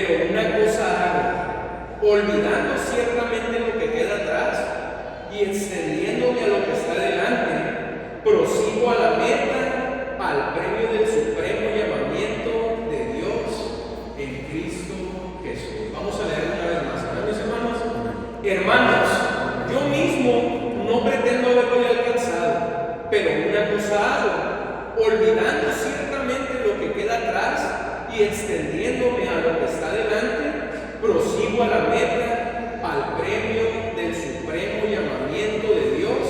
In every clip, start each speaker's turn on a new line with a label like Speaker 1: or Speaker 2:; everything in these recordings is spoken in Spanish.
Speaker 1: pero una cosa hago, olvidando ciertamente lo que queda atrás y extendiéndome a lo que está delante, prosigo a la meta, al premio del supremo llamamiento de Dios en Cristo Jesús. Vamos a leer una vez más, ¿verdad, mis hermanos? Hermanos, yo mismo no pretendo haberlo ya alcanzado, pero una cosa hago, olvidando ciertamente lo que queda atrás y extendiéndome a lo que está delante, prosigo a la meta, al premio del supremo llamamiento de Dios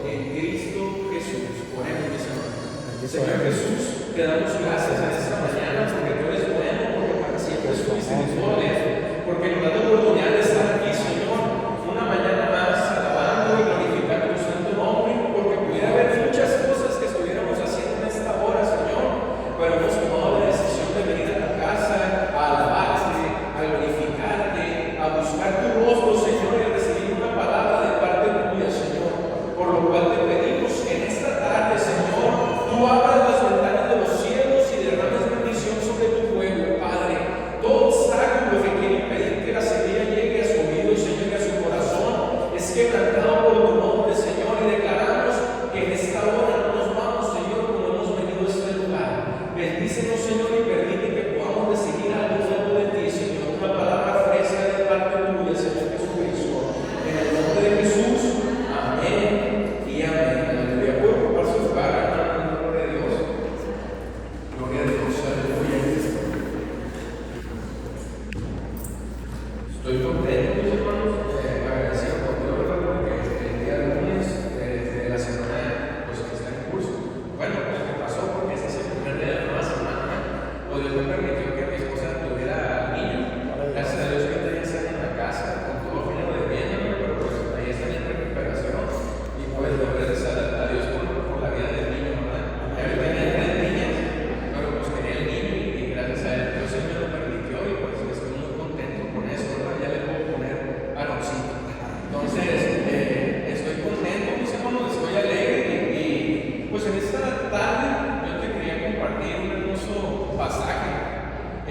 Speaker 1: en Cristo Jesús. Oremos, mis hermanos. Señor Jesús, te damos gracias en esta mañana porque tú eres bueno, porque para siempre es tu misericordia, porque nos da la oportunidad de estar aquí, Señor, una mañana más alabando y glorificando tu santo nombre, porque pudiera haber muchas cosas que estuviéramos haciendo en esta hora, Señor, pero hemos tomado la decisión de venir a tu casa a alabarte, a glorificarte, a buscar tu rostro, Señor, y a recibir una palabra de parte tuya, Señor, por lo cual te pedimos que en esta tarde, Señor, tú abras las ventanas de los cielos y derrames bendición sobre tu pueblo, Padre. Todo obstáculo que quiere impedir que la semilla llegue a su oído, Señor, y a su corazón, es quebrantado por tu nombre, Señor, y declaramos que en esta hora no nos vamos, Señor, como hemos venido a este lugar. Bendícenos, Señor, y permite que podamos recibir algo nuevo de ti, Señor, una palabra fresca de parte tuya, Señor Jesucristo. En el nombre de Jesús, amén y amén. Aleluya. Puedo ocupar su lugar, hermano, en el nombre de Dios. Gloria a Dios, aleluya. Estoy contento, mis hermanos, agradecido por Dios, ¿verdad? Porque el día lunes de la semana, pues que está en curso. Bueno, pues me pasó porque ese es el primer día de la nueva semana, pues Dios me permitió que mi esposa tuviera al niño. Gracias a Dios que ya están en la casa, con todo fino de bien, pero pues ahí están en recuperación. Y pues gracias a Dios por la vida del niño, ¿verdad? Ya tenía 3 niñas, pero pues quería el niño y gracias a él Dios se me lo permitió y pues estoy muy contento con eso, ¿verdad? Ya le puedo poner varoncito. Entonces, estoy contento, mis hermanos, estoy alegre y pues en esta tarde yo te quería compartir un hermoso pasaje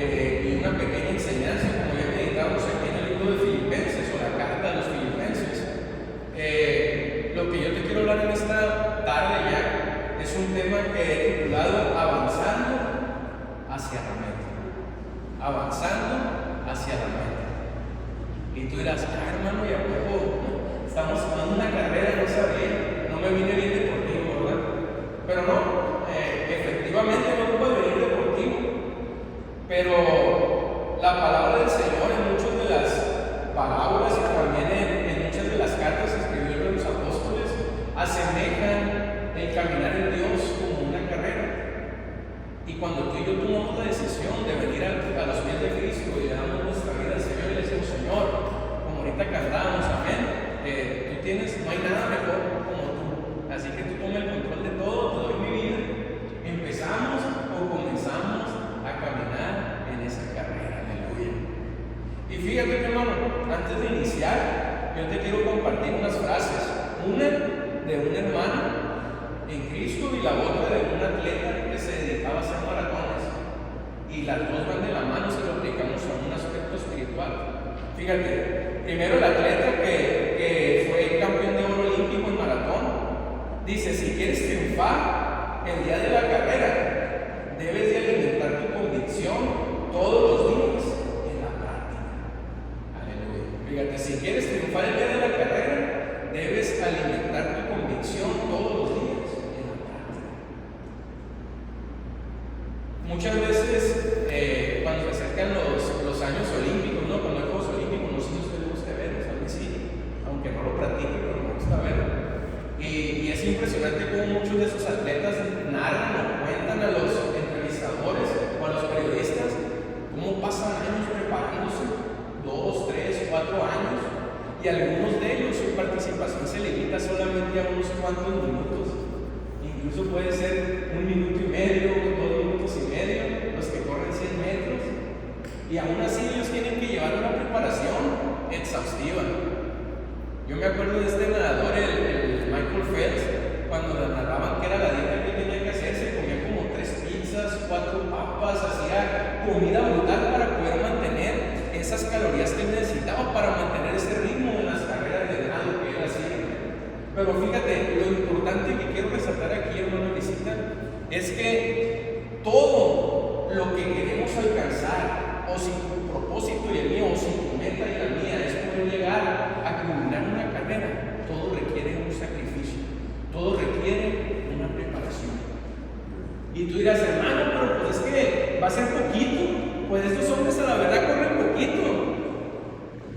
Speaker 1: y una pequeña enseñanza, como ya meditamos aquí en el libro de Filipenses o la carta de los Filipenses. Lo que yo te quiero hablar en esta tarde ya es un tema que he titulado Avanzando hacia la meta. Avanzando hacia la meta. Y tú dirás, hermano, ¿y a poco estamos tomando una carrera? No sabía, no me vine bien deportivo, ¿verdad? Pero no, efectivamente no puedo venir deportivo, pero la palabra del Señor en muchas de las parábolas y también en muchas de las cartas que escribió los apóstoles asemejan el caminar en Dios como una carrera. Y cuando tú y yo tomamos la decisión de venir a los pies de Cristo y le damos nuestra vida al Señor y le decimos, Señor, como ahorita cantamos, amén, tú tienes, no hay nada mejor como tú, así que tú toma el control de todo, te doy mi vida. Empezamos o comenzamos a caminar en esa carrera, aleluya. Y fíjate, mi hermano, antes de iniciar, yo te quiero compartir unas frases, una de un hermano en Cristo y la otra de un atleta que se dedicaba a hacer maratones, y las dos van de la mano, se lo aplicamos a un aspecto espiritual. Fíjate, primero el atleta que fue campeón de oro olímpico en maratón, dice, si quieres triunfar el día de la carrera, debes de alimentar tu convicción todos los días en la práctica. Aleluya. Fíjate, si quieres triunfar el día de la carrera, debes alimentar tu convicción todos los días en la práctica. Muchas veces, cuando se acercan los años olímpicos, ¿no? Cuando hay Juegos Olímpicos, no sé si a usted le gusta verlos, a mí sí, aunque no lo practique, pero me gusta verlo. Y es impresionante cómo muchos de esos atletas narran o cuentan a los entrevistadores o a los periodistas cómo pasan años preparándose, 2, 3, 4 años, y algunos de ellos su participación se limita solamente a unos cuantos minutos, incluso puede ser 1 minuto y medio, 2 minutos y medio, los que corren 100 metros, y aún así ellos tienen que llevar una preparación exhaustiva. Yo me acuerdo de este nadador, el Michael Phelps, cuando narraban que era la dieta que tenía que hacer, se comía como 3 pizzas, 4 papas, hacía comida brutal para poder mantener Pero fíjate, lo importante que quiero resaltar aquí, hermano visita, es que todo lo que queremos alcanzar, o si tu propósito y el mío, o si tu meta y la mía es poder llegar a culminar una carrera, todo requiere un sacrificio, todo requiere una preparación. Y tú dirás, hermano, pero pues es que va a ser poquito. Pues estos hombres a la verdad corren poquito.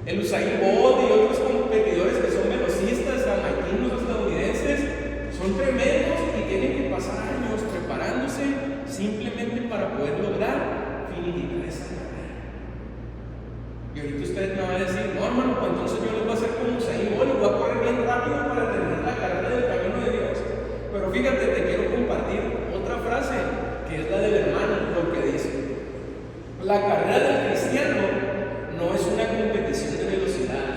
Speaker 1: El Usain Bolt y otros competidores que son velocistas, jamaiquinos, estadounidenses, son tremendos y tienen que pasar años preparándose simplemente para poder lograr finiquitar esa carrera. Y ahorita ustedes me van a decir, no hermano, pues entonces yo les voy a hacer como Usain Bolt y voy a correr bien rápido para terminar la carrera del camino de Dios. Pero fíjate, te quiero compartir otra frase, que es la del hermano, lo que dice: la carrera del cristiano no es una competición de velocidad,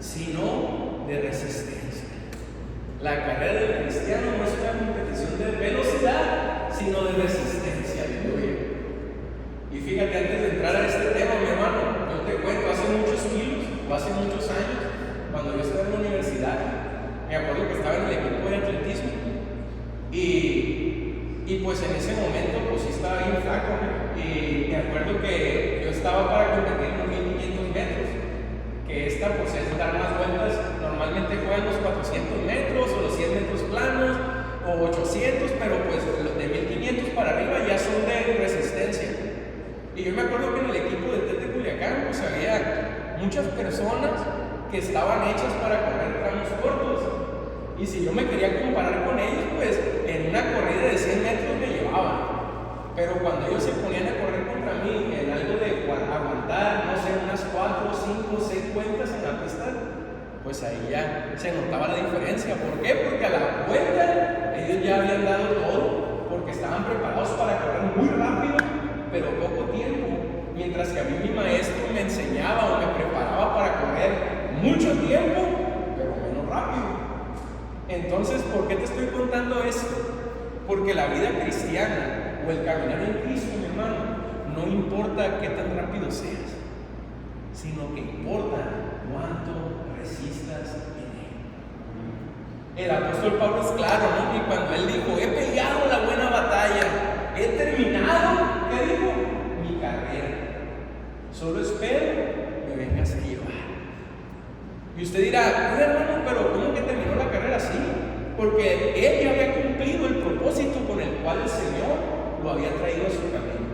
Speaker 1: sino de resistencia. La carrera del cristiano no es una competición de velocidad, sino de resistencia. Aleluya. Y fíjate, antes de entrar a este tema, mi hermano, yo te cuento, hace muchos años, cuando yo estaba en la universidad, me acuerdo que estaba en el equipo de atletismo. Y pues en ese momento, pues sí estaba bien flaco, ¿no? Y me acuerdo que yo estaba para competir en los 1500 metros, que esta pues es dar más vueltas. Normalmente juegan los 400 metros o los 100 metros planos o 800, pero pues los de 1500 para arriba ya son de resistencia. Y yo me acuerdo que en el equipo de TET de Culiacán pues había muchas personas que estaban hechas para correr tramos cortos. Y si yo me quería comparar con ellos, pues en una corrida de 100 metros me llevaban. Pero cuando ellos se ponían a correr contra mí en algo de aguantar, no sé, unas 4, 5, 6 vueltas en la pista, pues ahí ya se notaba la diferencia. ¿Por qué? Porque a la vuelta ellos ya habían dado todo, porque estaban preparados para correr muy rápido, pero poco tiempo. Mientras que a mí mi maestro me enseñaba o me preparaba para correr mucho tiempo, pero menos rápido. Entonces, ¿por qué te estoy contando esto? Porque la vida cristiana o el caminar en Cristo, mi hermano, no importa qué tan rápido seas, sino que importa cuánto resistas en él. El apóstol Pablo es claro, ¿no? Y cuando él dijo, he peleado la buena batalla, he terminado, ¿qué dijo? Mi carrera. Solo espero que vengas a llevar. Y usted dirá, no hermano, pero ¿cómo que terminó la carrera así? Porque él ya había cumplido el propósito con el cual el Señor lo había traído a su camino.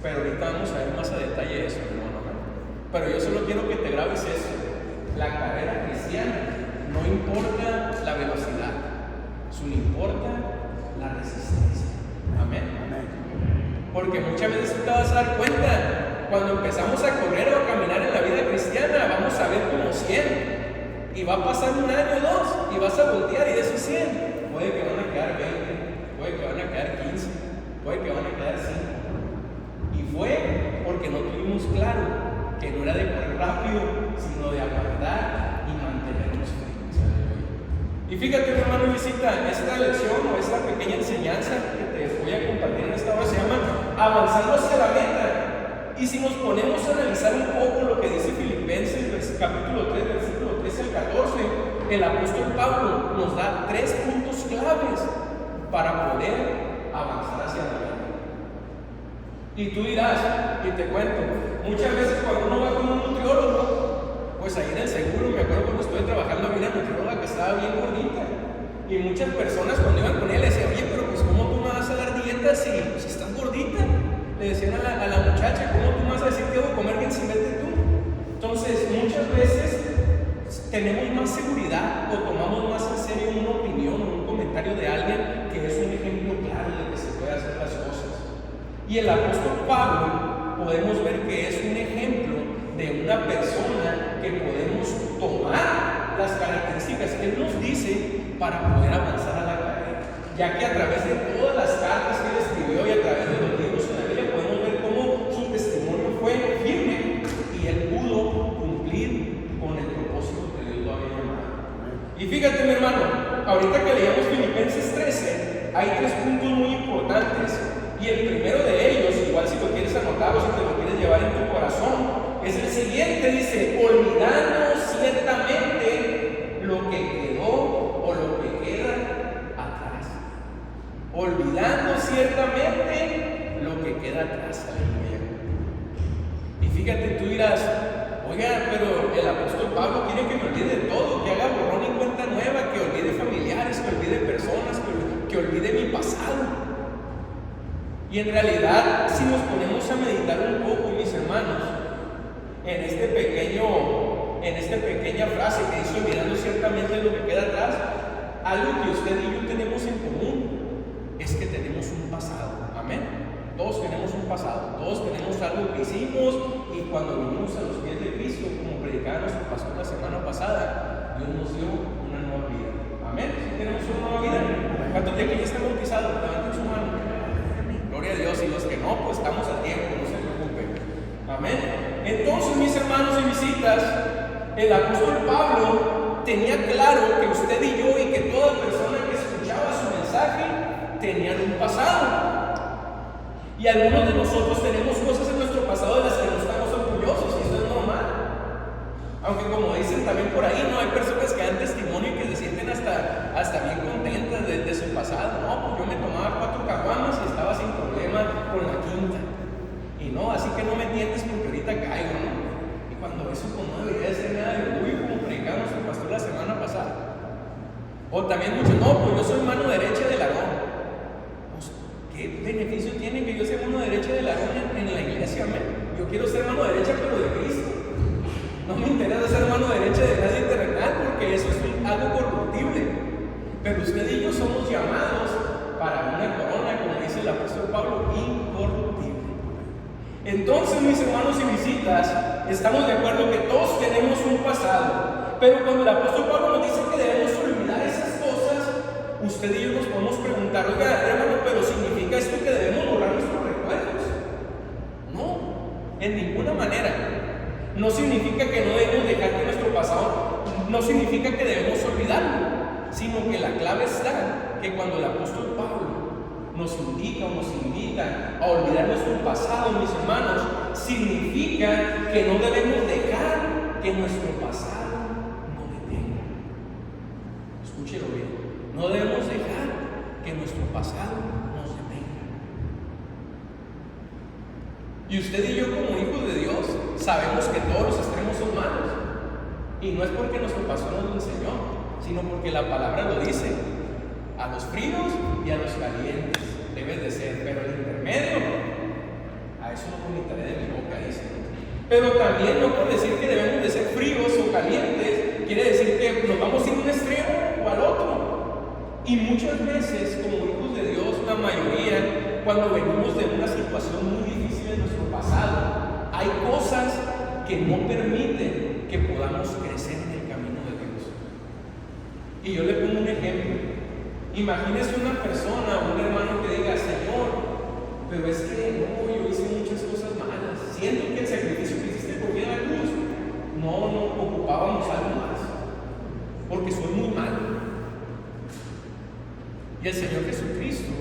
Speaker 1: Pero ahorita vamos a ver más a detalle eso, hermano. Pero yo solo quiero que te grabes eso. La carrera cristiana no importa la velocidad, solo importa la resistencia. Amén. Porque muchas veces tú te vas a dar cuenta. Cuando empezamos a correr o a caminar en la vida cristiana, vamos a ver como 100. Y va a pasar un año o 2 y vas a voltear y de esos 100, puede que van a quedar 20, puede que van a quedar 15, puede que van a quedar 5. Y fue porque no tuvimos claro que no era de correr rápido, sino de aguantar y mantenernos firmes. Y fíjate, mi hermano, visita, esta lección o esta pequeña enseñanza que te voy a compartir en esta hora se llama Avanzando hacia la meta. Y si nos ponemos a analizar un poco lo que dice Filipenses, capítulo 3, versículo 13 al 14, el apóstol Pablo nos da 3 puntos claves para poder avanzar hacia la meta. Y tú dirás, y te cuento, muchas veces cuando uno va con un nutriólogo, pues ahí en el seguro, me acuerdo cuando estuve trabajando, había una nutrióloga que estaba bien gordita. Y muchas personas cuando iban con él le decían, oye, pero pues ¿cómo tú me vas a dar dieta si estás gordita? Le decían a la muchacha, ¿cómo tú me vas a decir que debo comer bien si vete tú? Entonces, muchas veces tenemos más seguridad o tomamos más en serio una opinión o un comentario de alguien que es un ejemplo claro de que se puede hacer las cosas. Y el apóstol Pablo podemos ver que es un ejemplo de una persona que podemos tomar las características que él nos dice para poder avanzar a la carrera, ya que a través de todas las cartas que él escribió y a través de los libros en la Biblia podemos ver cómo su testimonio fue firme y él pudo cumplir con el propósito que Dios lo había llamado. Y fíjate, mi hermano, ahorita que leíamos Filipenses 13, hay 3 puntos muy importantes. Y el primero de ellos, igual si lo quieres anotar o si te lo quieres llevar en tu corazón, es el siguiente, dice, olvidando ciertamente lo que quedó olvidando ciertamente lo que queda atrás. Aleluya. Y fíjate, tú dirás, oiga, pero el apóstol Pablo quiere que me olvide de todo, que haga borrón y cuenta nueva, que olvide familiares, que olvide personas, que olvide mi pasado. Y en realidad, si nos ponemos a meditar un poco, mis hermanos, en esta pequeña frase que dice olvidando ciertamente lo que queda atrás, algo que usted y yo tenemos en común es que tenemos un pasado. Amén. Todos tenemos un pasado, todos tenemos algo que hicimos, y cuando vinimos a los pies de Cristo, como predicaba nuestro pastor la semana pasada, Dios nos dio una nueva vida. Amén. Si tenemos una nueva vida, ¿cuántos de aquí ya están bautizados? Levanten su mano. Gloria a Dios. Y los que no, pues estamos a tiempo, no se preocupen. Amén. Entonces, mis hermanos y visitas, el apóstol Pablo tenía claro que usted y yo, y que toda persona que escuchaba su mensaje, tenían un pasado. Y algunos de nosotros tenemos cosas en nuestro pasado de las que no estamos orgullosos, y eso es normal. Aunque, como dicen también por ahí, no hay personas que dan testimonio y que se sienten hasta bien contentas de su pasado. No, pues yo me tomaba 4 caguamas y estaba sin problema con la quinta. Y no, así que no me entiendes porque ahorita caigo, ¿no? Y cuando eso, pues no debería ser nada de orgullo, como predicaba nuestro pastor la semana pasada. O también muchos, no, pues yo soy mano derecha del Aarón. Pues, ¿qué beneficio tiene que yo sea mano derecha del Aarón en la iglesia? Amén. Yo quiero ser mano derecha, pero de Cristo. No me interesa ser mano derecha de nadie terrenal, porque eso es algo corruptible. Pero usted y yo somos llamados para una corona, como dice el apóstol Pablo, incorruptible. Entonces, mis hermanos y visitas, estamos de acuerdo que todos tenemos un pasado. Pero cuando el apóstol Pablo nos dice que debemos olvidar esas cosas, usted y yo nos podemos preguntar, oiga, hermano, ¿pero significa esto que debemos borrar nuestros recuerdos? No, en ninguna manera. No significa que no debemos dejar que nuestro pasado, no significa que debemos olvidarlo, sino que la clave está que cuando el apóstol Pablo nos indica o nos invita a olvidar nuestro pasado, mis hermanos, significa que no debemos dejar que nuestro pasado nos detenga. Escúchelo bien, no debemos dejar que nuestro pasado nos detenga. Y usted y yo, como hijos de Dios, sabemos que todos los extremos son malos. Y no es porque nuestro pastor nos lo enseñó, sino porque la palabra lo dice. A los fríos y a los calientes debes de ser, pero el intermedio, a eso no vomitaré de mi boca, dice. Pero también no por decir que debemos de ser fríos o calientes, quiere decir que nos vamos a ir de un extremo o al otro. Y muchas veces, como hijos de Dios, la mayoría, cuando venimos de una situación muy difícil en nuestro pasado, hay cosas que no permiten que podamos crecer en el camino de Dios. Y yo le pongo un ejemplo. Imagínese una persona o un hermano que diga, Señor, pero es que no, yo hice muchas cosas malas. Siento que el sacrificio que hiciste por mí en la cruz, no ocupábamos algo más, porque soy muy malo. Y el Señor Jesucristo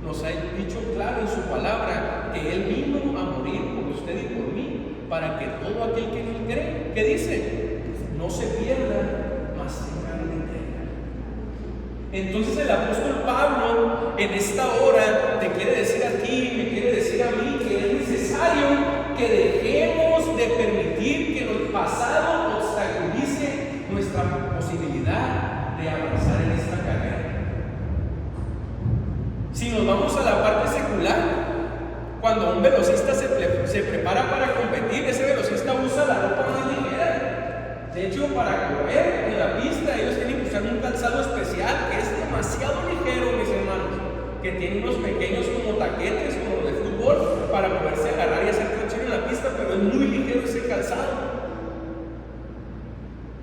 Speaker 1: nos ha dicho claro en su palabra que Él vino a morir por usted y por mí, para que todo aquel que en Él cree, ¿qué dice? No se pierda, mas tenga vida eterna. Entonces el apóstol Pablo en esta hora te quiere decir a ti, me quiere decir a mí, que es necesario que dejemos de permitir que el pasado obstaculice nuestra posibilidad de avanzar en esta carrera. Si nos vamos a la parte secular, cuando un velocista se prepara para competir, ese velocista usa la ropa más ligera. De hecho, para correr en la pista, ellos tienen que usar un calzado especial que es demasiado ligero, mis hermanos, que tiene unos pequeños como taquetes, como los de fútbol, para poderse agarrar y hacer tracción en la pista, pero es muy ligero ese calzado.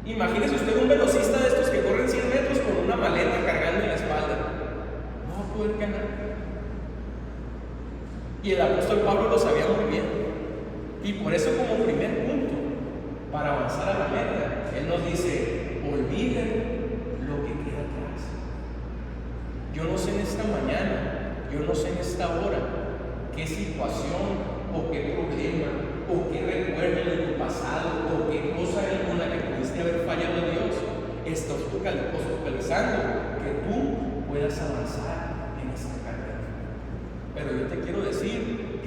Speaker 1: Imagínese usted un velocista de estos que corren 100 metros con una maleta cargando en la espalda. No va a poder ganar. Y el apóstol Pablo lo sabía muy bien. Y por eso, como primer punto, para avanzar a la meta, él nos dice, olviden lo que queda atrás. Yo no sé en esta mañana, yo no sé en esta hora, qué situación, o qué problema, o qué recuerdo de tu pasado, o qué cosa con la que pudiste haber fallado a Dios está focalizando que tú puedas avanzar en esta carrera.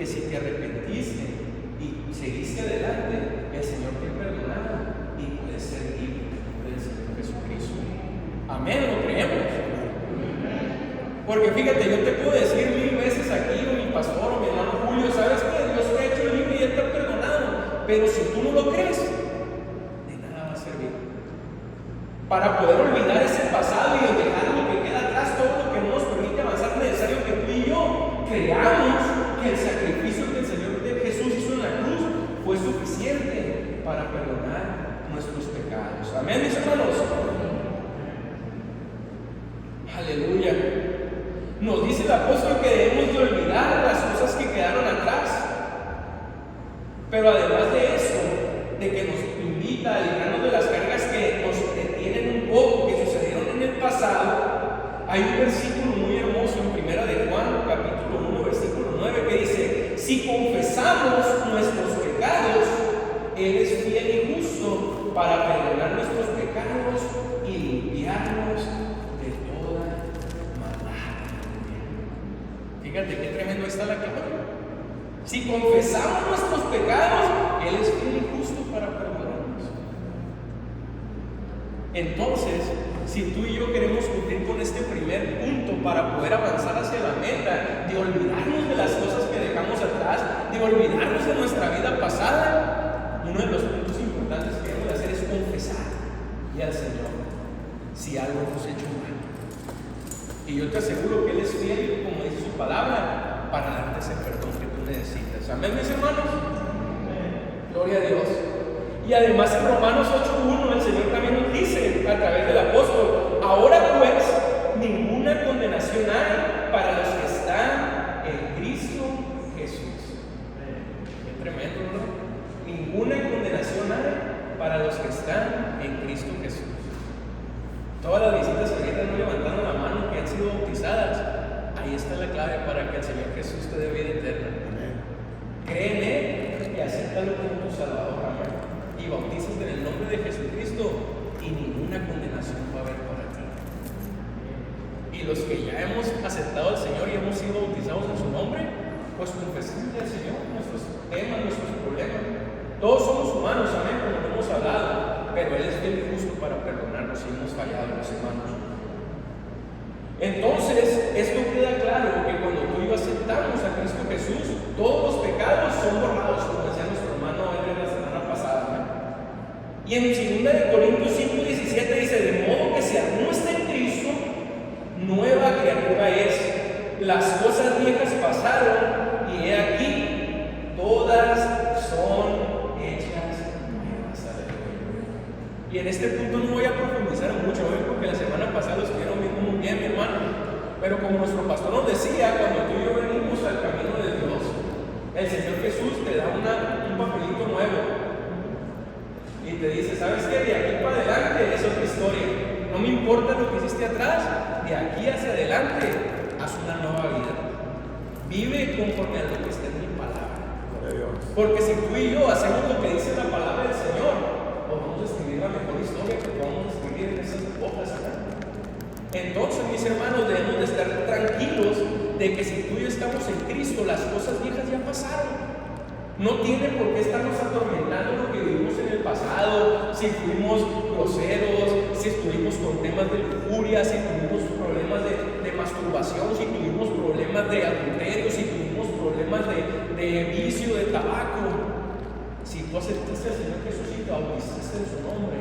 Speaker 1: si te arrepentiste y seguiste adelante, el Señor te perdonará y puedes ser libre del Señor Jesucristo. Amén, ¿lo creemos? Porque fíjate, yo te puedo decir 1000 veces aquí, o mi pastor, o mi hermano Julio, ¿sabes qué? Dios te ha hecho libre y Él te ha perdonado. Pero si tú no lo crees, de nada va a servir. Para poder olvidar ese pasado y dejar lo que queda atrás, todo lo que no nos permite avanzar, es necesario que tú y yo creamos que el sacrificio que el Señor de Jesús hizo en la cruz fue suficiente para perdonar nuestros pecados. Amén, mis hermanos. Aleluya. Nos dice el apóstol que debemos de olvidar las cosas que quedaron atrás. Pero además de eso, de que nos invita a librarnos de las cargas que nos detienen un poco, que sucedieron en el pasado, hay un versículo muy hermoso en 1 de Juan, capítulo 1, versículo 9, que dice: si confesamos nuestros pecados, Él es fiel y justo para perdonar nuestros pecados y limpiarnos de toda maldad. Fíjate qué tremendo está la clave. Si confesamos nuestros pecados, Él es fiel y justo para perdonarnos. Entonces, si tú y yo queremos cumplir con este primer punto para poder avanzar hacia la meta, de olvidarnos de las cosas que dejamos atrás, de olvidarnos de nuestra vida pasada, uno de los puntos importantes que debemos hacer es confesar y al Señor si algo hemos hecho mal. Y yo te aseguro que Él es fiel, como dice su palabra, para darte ese perdón que tú necesitas. Amén, mis hermanos. Gloria a Dios. Y además en Romanos 8:1 el Señor también nos dice a través del apóstol: ahora pues ninguna condenación hay para los que están en Cristo Jesús. Qué tremendo, ¿no? Ninguna condenación hay para los que están en Cristo Jesús. Todas las visitas que ahorita no levantaron la mano, que han sido bautizadas, ahí está la clave para que el Señor Jesús te dé vida eterna. Cree en Él y acéptalo como tu Salvador. Amén. Y bautízate en el nombre de Jesucristo y ninguna condenación va a haber para ti. Y los que ya hemos aceptado al Señor y hemos sido bautizados en su nombre, pues confesemos al Señor nuestros temas, nuestros problemas. Todos somos humanos, amén, como lo hemos hablado, pero Él es fiel y justo para perdonarnos si hemos fallado, los hermanos. Entonces, esto queda claro que cuando tú y yo aceptamos a Cristo Jesús, todos los pecados son borrados, como decía nuestro hermano Edwin la semana pasada. Y en 2 Corintios 5:17 dice: de modo que si alguno está en Cristo, nueva criatura es. Las cosas viejas pasaron y he aquí, todas son hechas nuevas. Y en este punto no voy a profundizar mucho hoy, porque la semana pasada lo estuvieron viendo muy bien, mi hermano. Pero como nuestro pastor nos decía, cuando tú y yo venimos al camino de Dios, el Señor Jesús te da un papelito nuevo y te dice: ¿sabes qué? De aquí para adelante es otra historia. No me importa lo que hiciste atrás, de aquí hacia adelante haz una nueva vida. Vive conforme a lo que está en mi palabra. Porque si tú y yo hacemos lo que dice la palabra del Señor, vamos a escribir la mejor historia que podamos escribir en esas hojas. Entonces, mis hermanos, debemos de estar tranquilos de que si tú y yo estamos en Cristo, las cosas viejas ya pasaron. No tiene por qué estarnos atormentando lo que vivimos en el pasado, si fuimos groseros, si estuvimos con temas de lujuria, si tuvimos problemas de masturbación, si tuvimos problemas de adulterio, si tuvimos problemas de vicio, de tabaco. Si tú aceptaste al Señor Jesús y te bautizaste en su nombre,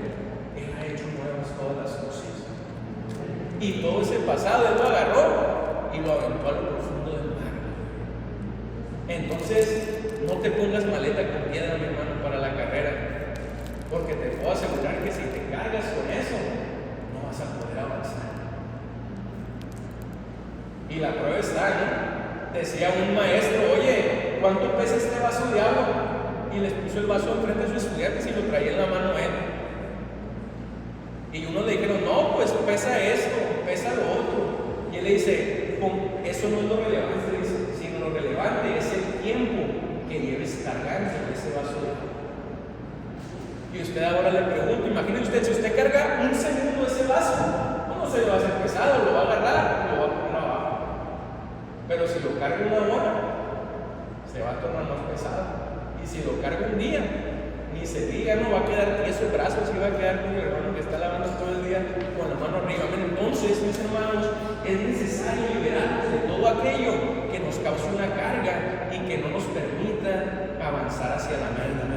Speaker 1: Él ha hecho nuevas todas las cosas. Y todo ese pasado Él lo agarró y lo aventó a lo profundo del mar. Entonces, no te pongas maleta con piedra, mi hermano, para la carrera, porque te puedo asegurar que si te cargas con eso, no vas a poder avanzar. Y la prueba está, ¿no? Decía un maestro: oye, ¿cuánto pesa este vaso de agua? Y les puso el vaso enfrente de sus estudiantes y lo traía en la mano él. Y unos le dijeron: no, pues pesa esto, pesa lo otro. Y él le dice: eso no es lo relevante, sino lo relevante es el tiempo que lleves cargando ese vaso de agua. Y usted ahora le pregunta: imagine usted, si usted carga un segundo ese vaso, no se le va a hacer pesado, lo va a agarrar y lo va a poner abajo. Pero si lo carga una hora, se va a tornar más pesado. Y si lo carga un día, ni se diga, no va a quedar tieso el brazo, así va a quedar como el hermano que está lavando todo el día con la mano arriba. Amén. Entonces, mis hermanos, es necesario liberarnos de todo aquello que nos cause una carga y que no nos permita avanzar hacia la meta.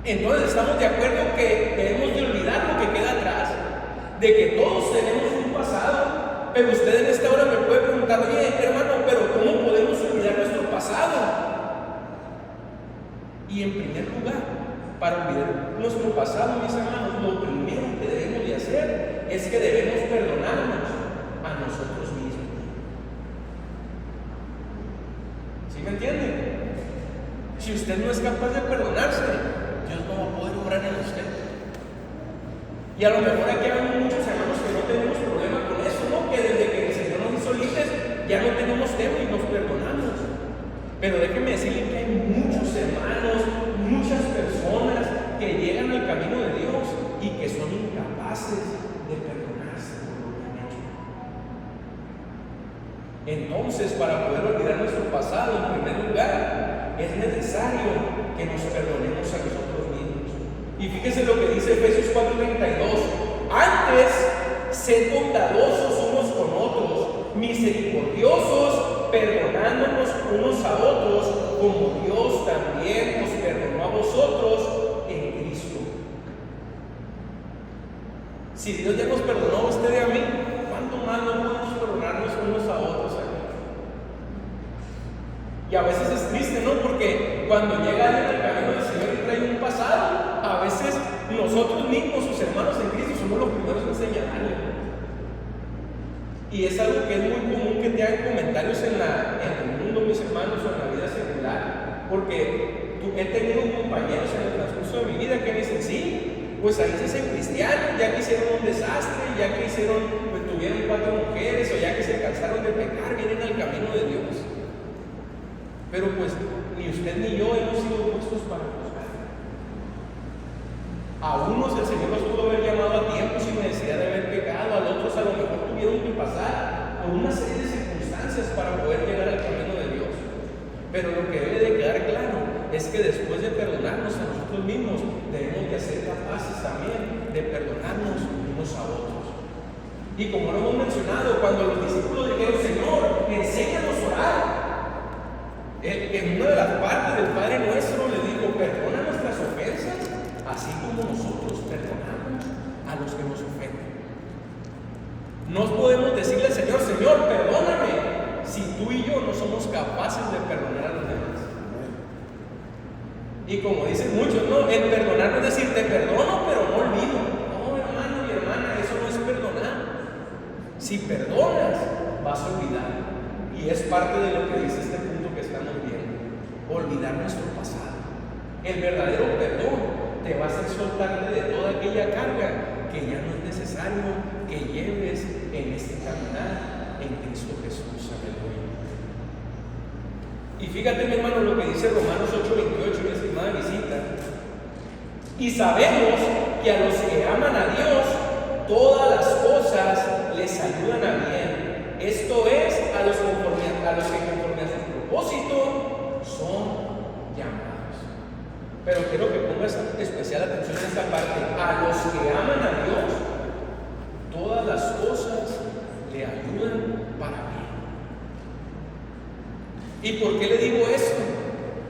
Speaker 1: Entonces, estamos de acuerdo que debemos de olvidar lo que queda atrás, de que todos tenemos un pasado. Pero usted en esta hora me puede preguntar: oye, hermano, pero ¿cómo podemos olvidar nuestro pasado? Y en primer lugar, para olvidar nuestro pasado, mis hermanos, lo primero que debemos de hacer es que debemos perdonarnos a nosotros mismos. ¿Sí me entienden? Si usted no es capaz de perdonarse, Dios no va a poder obrar en usted. Y a lo mejor aquí hay muchos hermanos que no tenemos problema con eso, ¿no? Que desde que el Señor nos hizo libres ya no tenemos tema y nos perdonamos. Pero déjenme decirle que hay muchos hermanos, muchas personas que llegan al camino de Dios y que son incapaces de perdonarse por lo que han hecho. Entonces, para poder olvidar nuestro pasado, en primer lugar, es necesario que nos perdonemos a nosotros mismos. Y fíjese lo que dice Efesios 4:32: antes, sed bondadosos unos con otros, misericordiosos, perdonándonos unos a otros, como Dios también os perdonó a vosotros en Cristo. Si Dios ya nos perdonó a usted y a mí, ¿cuánto más no podemos perdonarnos unos a otros aquí? Y a veces es triste, ¿no? Porque cuando llega alguien al camino del Señor y trae un pasado, a veces nosotros mismos, sus hermanos en Cristo, somos los primeros en señalarle. Y es algo que es muy común que te hagan comentarios en el mundo, mis hermanos, o en la vida secular. Porque he tenido compañeros en el transcurso de mi vida que me dicen: sí, pues ahí se hacen cristianos, ya que hicieron un desastre, ya que pues tuvieron 4 mujeres, o ya que se cansaron de pecar, vienen al camino de Dios. Pero pues ni usted ni yo hemos sido puestos para juzgar. A unos el Señor los pudo haber llamado a tiempo sin necesidad de haber pecado, a otros a lo mejor tuvieron que pasar por una serie de circunstancias para poder llegar al camino de Dios. Pero lo que debe de quedar claro es que después de perdonarnos a nosotros mismos, debemos de ser capaces también de perdonarnos unos a otros. Y como lo hemos mencionado, cuando los discípulos dijeron: Señor, enséñanos a orar, en una de las partes del Padre Nuestro le dijo: perdona nuestras ofensas, así como nosotros perdonamos a los que nos ofenden. No podemos decirle al Señor: Señor, perdóname, si tú y yo no somos capaces de perdonar a los demás. Y como dicen muchos, ¿no? El perdonar no es decir: te perdono, pero no olvido. No, hermano y hermana, eso no es perdonar. Si perdonas, vas a olvidar. Y es parte de lo que dice este punto que estamos viendo: olvidar nuestro pasado. El verdadero perdón te va a hacer soltarte de toda aquella carga que ya no es necesario que lleves en este caminar en Cristo Jesús. Aleluya. Y fíjate, mi hermano, lo que dice Romanos 8:28, mi estimada visita. Y sabemos que a los que aman a Dios, todas las cosas les ayudan a bien. Esto es, a los que conforme a su propósito son llamados. Pero quiero que pongas especial atención en esta parte: a los que aman a Dios, todas las cosas le ayudan para bien. ¿Y por qué le digo esto?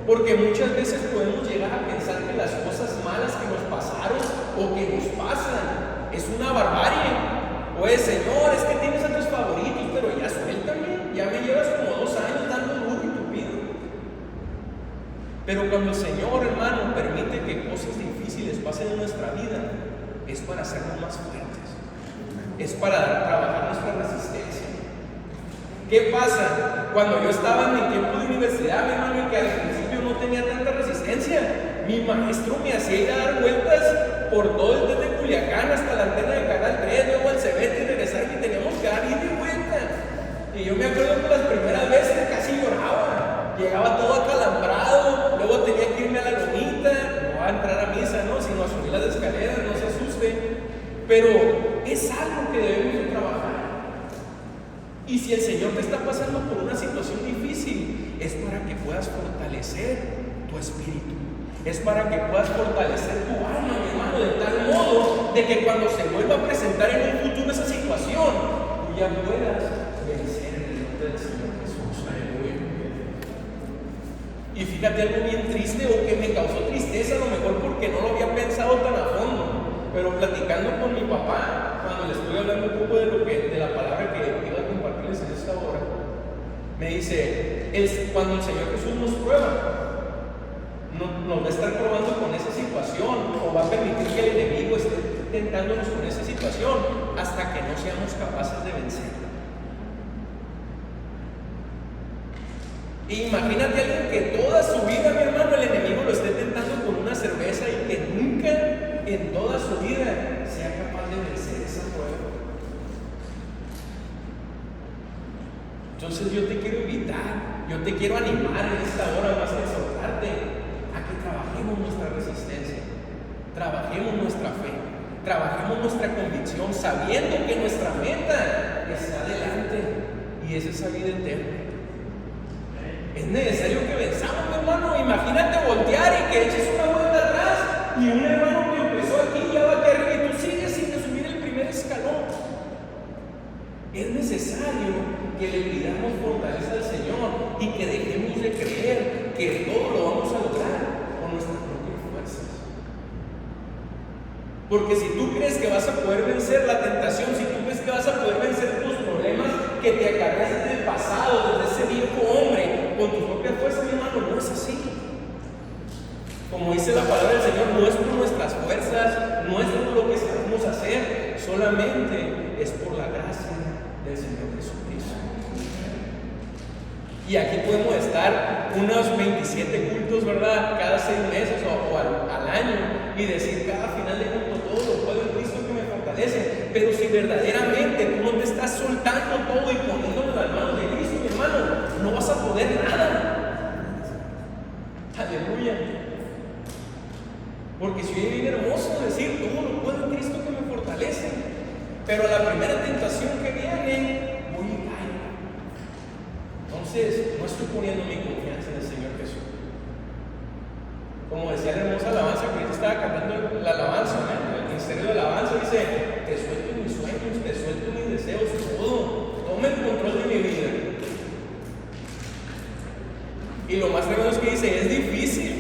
Speaker 1: Porque muchas veces podemos llegar a pensar que las cosas malas que nos pasaron o que nos pasan es una barbarie. Pues Señor, es que tienes a tus favoritos, pero ya suéltame, ya me llevas como 2 años dando duro y tupido. Pero cuando el Señor, hermano, permite que cosas difíciles pasen en nuestra vida, es para hacernos más fuertes, es para trabajar nuestra resistencia. ¿Qué pasa? Cuando yo estaba en mi tiempo de universidad, mi hermano, y que al principio no tenía tanta resistencia, mi maestro me hacía ir a dar vueltas por todo desde Culiacán hasta la antena de Canal 3, luego al Cebete y regresar, y teníamos que dar ida y vuelta. Y yo me acuerdo que las primeras veces casi lloraba, llegaba todo acalambrado, luego tenía que irme a la lomita, no a entrar a misa, ¿no? Sino a subir las escaleras, no se asuste. Pero es algo que debemos de trabajar. Y si el Señor te está pasando por una situación difícil, es para que puedas fortalecer tu espíritu. Es para que puedas fortalecer tu alma, mi hermano, de tal modo de que cuando se vuelva a presentar en un futuro esa situación, tú ya puedas vencer en el nombre del Señor Jesús. Aleluya. Y fíjate algo bien triste o que me causó tristeza, a lo mejor porque no lo había pensado tan a fondo, pero platicando con mi papá, cuando le estuve hablando un poco de la palabra que iba a compartirles en esta hora, me dice, cuando el Señor Jesús nos prueba, nos va a estar probando con esa situación, o va a permitir que el enemigo esté tentándonos con esa situación hasta que no seamos capaces de vencer. Imagínate a alguien que toda su vida, mi hermano, el enemigo lo esté tentando con una cerveza y que nunca en toda su vida sea capaz de vencer esa prueba. Entonces yo te quiero invitar, yo te quiero animar en esta hora, más que exhortarte, trabajemos nuestra resistencia, trabajemos nuestra fe, trabajemos nuestra convicción, sabiendo que nuestra meta está adelante y es esa vida eterna. Es necesario que venzamos, mi hermano. Imagínate voltear y que eches una vuelta atrás y un hermano que empezó aquí ya va a caer y tú sigues sin subir el primer escalón. Es necesario que le pidamos fortaleza al Señor y que dejemos de creer que todo lo vamos a lograr con nuestras propias fuerzas. Porque si tú crees que vas a poder vencer la tentación, si tú crees que vas a poder vencer tus problemas que te acarreas desde el pasado, desde ese viejo hombre, con tus propias fuerzas, mi hermano, no es así. Como dice la palabra del Señor, no es por nuestras fuerzas, no es por lo que sabemos hacer, solamente es por la gracia del Señor Jesucristo. Y aquí podemos estar unos 27 cultos, ¿verdad? Cada 6 meses o al año y decir cada final de culto todo lo puedo en Cristo que me fortalece. Pero si verdaderamente tú no te estás soltando todo y poniéndolo en las manos de Cristo, mi hermano, no vas a poder nada. Aleluya. Porque si es bien hermoso decir todo lo puedo en Cristo que me fortalece, pero la primera tentación que viene, voy y caigo. Entonces, no estoy poniendo mi confianza en el Señor Jesús. Como decía la hermosa alabanza que ahorita estaba cantando la alabanza, el ministerio de alabanza, dice: te suelto mis sueños, te suelto mis deseos, todo. Toma el control de mi vida. Y lo más tremendo es que dice: es difícil.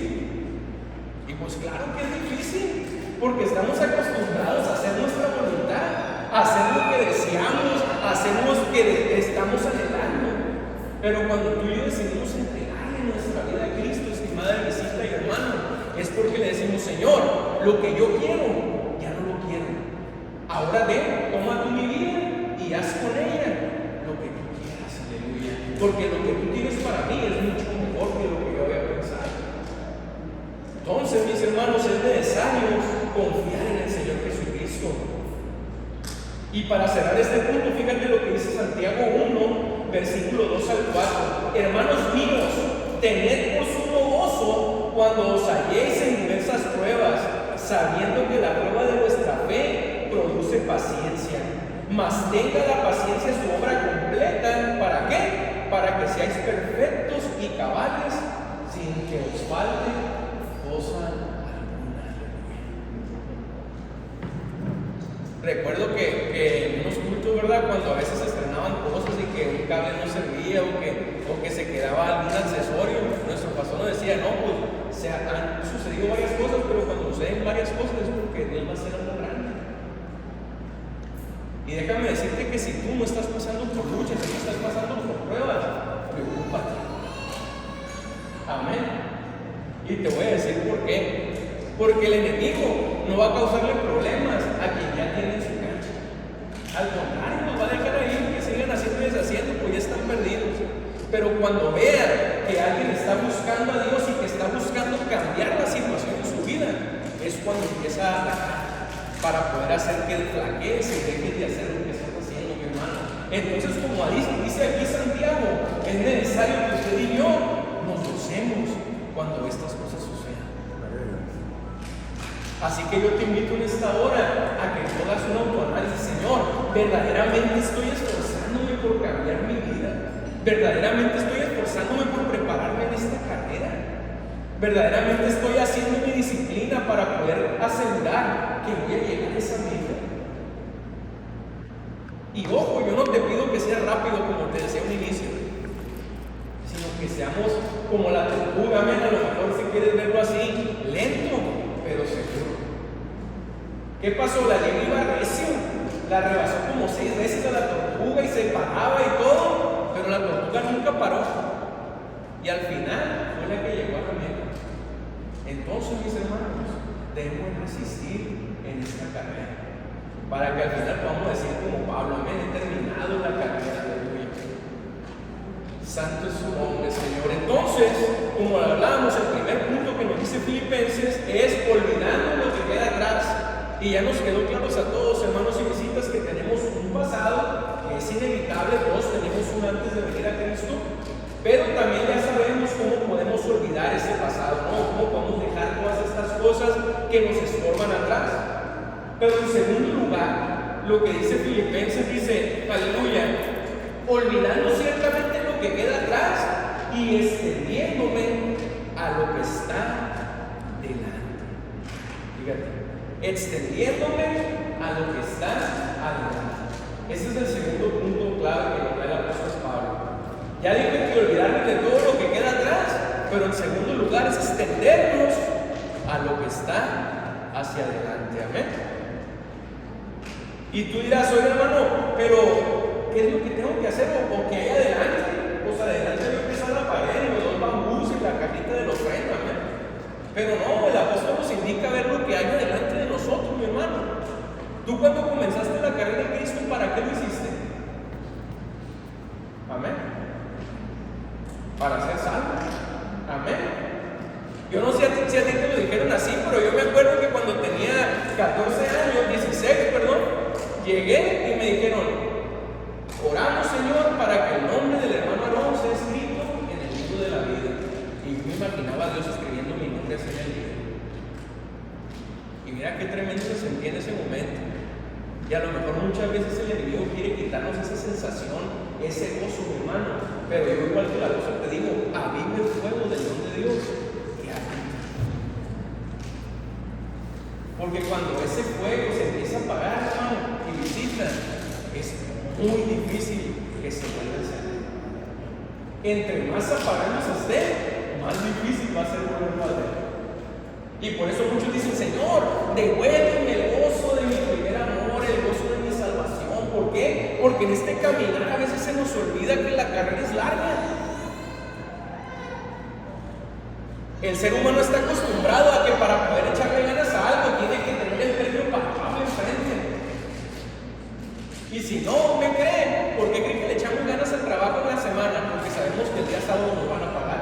Speaker 1: Y pues claro que es difícil, porque estamos acostumbrados a hacer nuestra voluntad, a hacer lo que deseamos, a hacer lo que estamos anhelando. Pero cuando tú y yo decidimos entregarle nuestra vida a Cristo, estimada visita y hermano, es porque le decimos: Señor, lo que yo quiero, ya no lo quiero. Ahora ven, toma tú mi vida y haz con ella lo que tú quieras, aleluya. Porque lo que tú tienes para mí es mucho mejor que lo que yo había pensado. Entonces, mis hermanos, es necesario confiar en el Señor Jesucristo. Y para cerrar este punto, fíjate lo que dice Santiago 1, versículo 2 al 4. Hermanos míos, tened por sumo gozo cuando os halléis en diversas pruebas, sabiendo que la prueba de vuestra fe produce paciencia. Mas tenga la paciencia su obra completa. ¿Para qué? Para que seáis perfectos y cabales, sin que os falte cosa alguna. Recuerdo que en unos cultos, ¿verdad? Cuando a veces se estrenaban cosas y que un cable no servía o que se quedaba algún accesorio, nuestro pastor nos decía: no, pues han sucedido varias cosas, pero cuando suceden varias cosas es porque Dios va a hacer algo grande. Y déjame decirte que si tú no estás pasando por luchas, si no estás pasando por pruebas, preocúpate. Amén. Y te voy a decir por qué. Porque el enemigo no va a causarle problemas a quien ya tiene en su cancha. Al contrario, nos va a dejar ahí que sigan haciendo y deshaciendo, pues ya están perdidos. Pero cuando vean que alguien está buscando a Dios y que está buscando cambiar la situación en su vida, es cuando empieza a atacar para poder hacer que flaquees y dejes de hacer lo que estás haciendo, mi hermano. Entonces, como dice aquí Santiago, es necesario que usted y yo nos gocemos cuando estas cosas sucedan. Así que yo te invito en esta hora a que hagas un autoanálisis. Señor, verdaderamente estoy esforzándome por cambiar mi vida, verdaderamente estoy esforzándome por preparar ¿Verdaderamente estoy haciendo mi disciplina para poder asegurar que voy a llegar a esa meta? Y ojo, yo no te pido que seas rápido como te decía al inicio, sino que seamos como la tortuga, amén. A lo mejor si quieres verlo así, lento, pero seguro. ¿Qué pasó? La liga iba recio, la rebasó como 6 veces a la tortuga y se paraba y todo, pero la tortuga nunca paró. Y al final fue la que llegó a la meta. Entonces, mis hermanos, debemos resistir en esta carrera, para que al final podamos decir como Pablo, amén, he terminado la carrera, aleluya. Santo es su nombre, Señor. Entonces, como hablábamos, el primer punto que nos dice Filipenses es olvidando lo que queda atrás. Y ya nos quedó claros a todos, hermanos y visitas, que tenemos un pasado que es inevitable, todos tenemos un antes de venir a Cristo, pero también ya sabemos cómo podemos olvidar ese pasado, ¿no? Cómo podemos dejar todas estas cosas que nos estorban atrás. Pero en segundo lugar, lo que dice Filipenses dice, aleluya, olvidando ciertamente lo que queda atrás y extendiéndome a lo que está delante. Fíjate, extendiéndome a lo que está adelante. Ese es el segundo punto clave que nos da el apóstol Pablo. Ya dije que olvidarme de todo lo que queda atrás, pero en segundo lugar es extendernos a lo que está hacia adelante. Amén. Y tú dirás, oye hermano, pero ¿qué es lo que tengo que hacer? ¿O qué hay adelante? Pues adelante hay que empezar la pared y los 2 bambús y la cajita de los frenos. Amén. Pero no, el apóstol nos indica ver lo que hay adelante de nosotros, mi hermano. Tú cuando comenzaste la carrera de Cristo, ¿para qué lo hiciste? Amén. Para ser salvo. Amén. Yo no sé si a ti te lo dijeron así, pero yo me acuerdo que cuando tenía 14 años, 16, perdón, llegué y me dijeron, oramos, Señor, para que el nombre del hermano Aarón sea escrito en el libro de la vida. Y yo me imaginaba a Dios escribiendo mi nombre así en el libro. Y mira qué tremendo se sentía en ese momento. Y a lo mejor muchas veces el enemigo quiere quitarnos esa sensación, ese gozo, mi hermano. Pero yo igual que la cosa te digo, aviva el fuego del don de Dios que arde. Porque cuando ese fuego se empieza a apagar, hermano, y visita, es muy difícil que se vuelva a encender. Entre más apagados esté, más difícil va a ser volverlo a ver. Y por eso muchos dicen, Señor, devuélveme el gozo de mi primer amor, el gozo de mi salvación. ¿Por qué? Porque en este caminar a veces se nos olvida que la carrera es larga. El ser humano está acostumbrado a que para poder echarle ganas a algo tiene que tener el premio palpable enfrente. Y si no me creen, ¿por qué creen que le echamos ganas al trabajo en la semana? Porque sabemos que el día sábado nos van a pagar.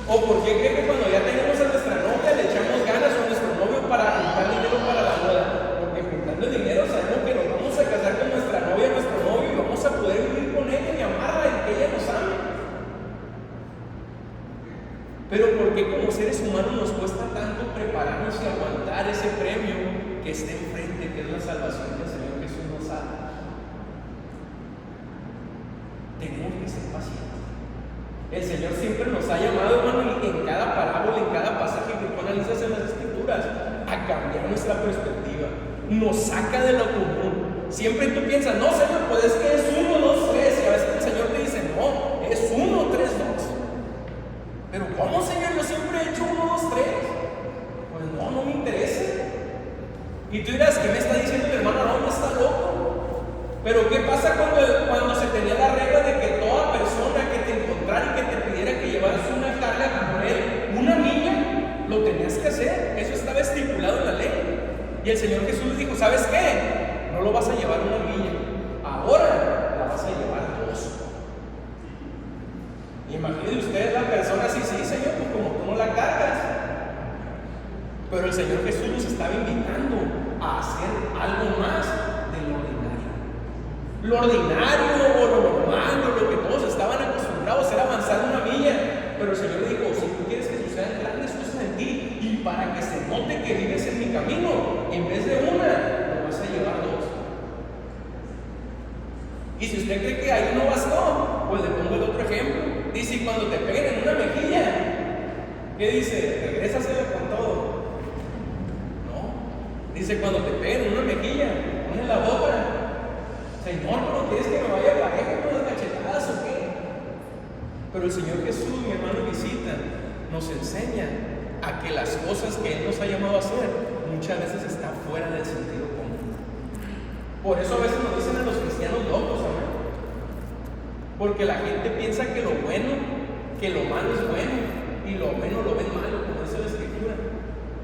Speaker 1: ¿O por qué creen que cuando ya tenemos a nuestra novia le echamos ganas a nuestro novio para juntar dinero para la boda? Porque juntando dinero sabemos que nos vamos a casar con nuestra novia, nuestro novio, y vamos a poder vivir con ella y amarla y que ella nos ame. Pero ¿por qué como seres humanos nos cuesta tanto prepararnos y aguantar ese premio que esté enfrente, que es la salvación que el Señor Jesús nos da? Tenemos que ser pacientes. El Señor siempre nos ha llamado, hermano, en cada parábola, en cada pasaje que tú analizas en las Escrituras, a cambiar nuestra perspectiva. Nos saca de lo común. Siempre tú piensas, no, Señor, pues es que es 1, 2, 3. Y a veces el Señor te dice, no, es 1, 3, 2. Pero ¿cómo, Señor? Yo siempre he hecho 1, 2, 3. Pues no me interesa. Y tú dirás, ¿qué me está diciendo mi hermano? No, está loco. Pero ¿qué pasa cuando se tenía la regla de que toda persona que te encontrara y que te pidiera que llevaras una carga con él, una milla, lo tenías que hacer? Eso estaba estipulado en la ley. Y el Señor Jesús le dijo, ¿sabes qué? No lo vas a llevar una milla, ahora la vas a llevar 2. Imagínense ustedes la persona así, sí, Señor, pues como tú no la cargas. Pero el Señor Jesús nos estaba invitando a hacer algo más de lo ordinario. Lo ordinario o lo normal o lo que todos estaban acostumbrados era avanzar una milla. Pero el Señor le dijo, si tú quieres que sucedan grandes cosas en ti y para que se note que vives en mi camino, en vez de una, lo vas a llevar 2. Y si usted cree que ahí no bastó, pues le pongo el otro ejemplo. Dice, cuando te peguen en una mejilla, ¿Qué dice? Regrésasela con todo. No. Dice, cuando te peguen una mejilla, ponle la otra. Señor, ¿pero quieres que me vaya pareja con las cachetadas o qué? Pero el Señor Jesús, mi hermano, visita, nos enseña a que las cosas que Él nos ha llamado a hacer muchas veces están fuera del sentido común. Por eso a veces nos dicen a los cristianos locos, amén. Porque la gente piensa que lo bueno, que lo malo es bueno, y lo bueno lo ven malo, como dice la Escritura.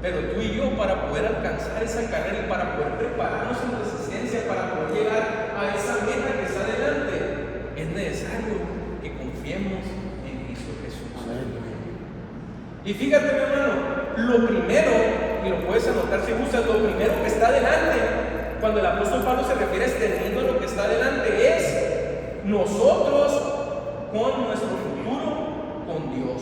Speaker 1: Pero tú y yo, para poder alcanzar esa carrera y para poder prepararnos en resistencia, para poder llegar a esa meta que está delante, es necesario que confiemos en Cristo Jesús. Y fíjate, mi hermano, lo primero, y lo puedes anotar si gustas, lo primero que está delante, cuando el apóstol Pablo se refiere a extendiendo lo que está delante, es nosotros con nuestro futuro con Dios.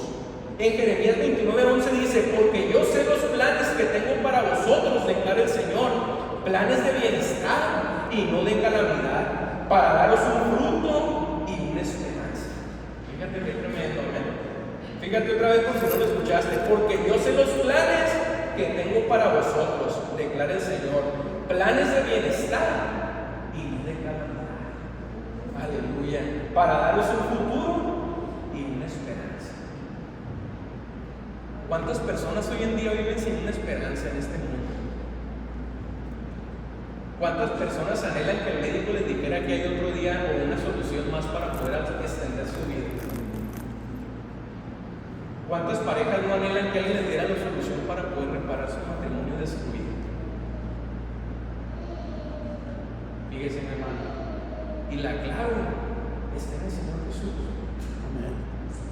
Speaker 1: En Jeremías 29:11 dice, porque yo sé los planes que tengo para vosotros, declara el Señor, planes de bienestar y no de calamidad, para daros un fruto y una esperanza. Fíjate qué tremendo, amén. Fíjate otra vez por si no lo escuchaste, porque yo sé los planes que tengo para vosotros, declara el Señor, planes de bienestar y no de calamidad. Aleluya. Para daros un futuro y una esperanza. ¿Cuántas personas hoy en día viven sin una esperanza en este mundo? ¿Cuántas personas anhelan que el médico les dijera que hay otro día o una solución más para poder extender su vida? ¿Cuántas parejas no anhelan que alguien les diera la solución para poder reparar su matrimonio destruido? Fíjese, mi hermano, y la clave está en el Señor Jesús.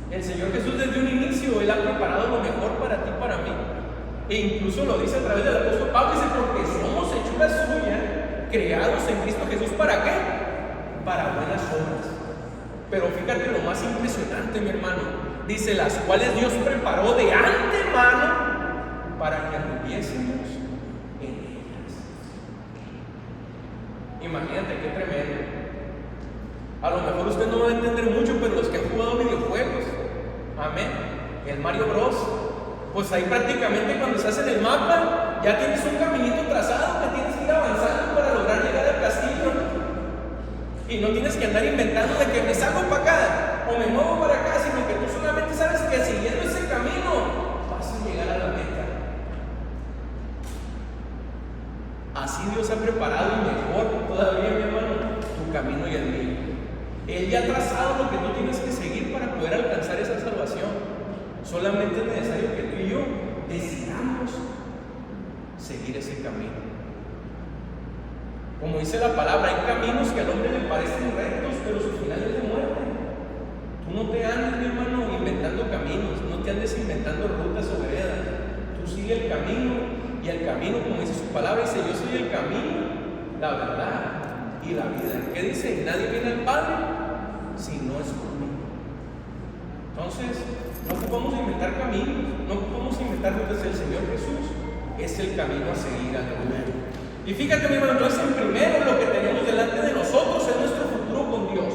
Speaker 1: El Señor Jesús desde un inicio, Él ha preparado lo mejor para ti y para mí. E incluso lo dice a través del apóstol Pablo, dice, porque somos hechura suya, creados en Cristo Jesús, ¿para qué? Para buenas obras. Pero fíjate lo más impresionante, mi hermano, dice, las cuales Dios preparó de antemano para que anduviésemos en ellas. Imagínate qué tremendo. A lo mejor usted no va a entender mucho, pero los que han jugado videojuegos, amén, el Mario Bros, pues ahí prácticamente cuando estás en el mapa ya tienes un caminito trazado que tienes que ir avanzando para lograr llegar al castillo, y no tienes que andar inventando de que me salgo para acá o me muevo para acá, sino que tú solamente sabes que siguiendo ese camino vas a llegar a la meta. Así Dios ha preparado y mejor todavía, mi hermano, tu camino y el mío. Él ya ha trazado lo que tú tienes que seguir para poder alcanzar esa salvación. Solamente es necesario que tú y yo decidamos seguir ese camino. Como dice la palabra, hay caminos que al hombre le parecen rectos, pero su final es de muerte. Tú no te andes, mi hermano, inventando caminos, no te andes inventando rutas o veredas. Tú sigue el camino, y el camino, como dice su palabra, dice, yo soy el camino, la verdad y la vida. ¿Qué dice? Nadie viene al Padre si no es conmigo. Entonces, no podemos inventar caminos, no podemos inventar rutas. El Señor Jesús es el camino a seguir al Padre. Y fíjate, mi hermano, entonces en primero lo que tenemos delante de nosotros es nuestro futuro con Dios.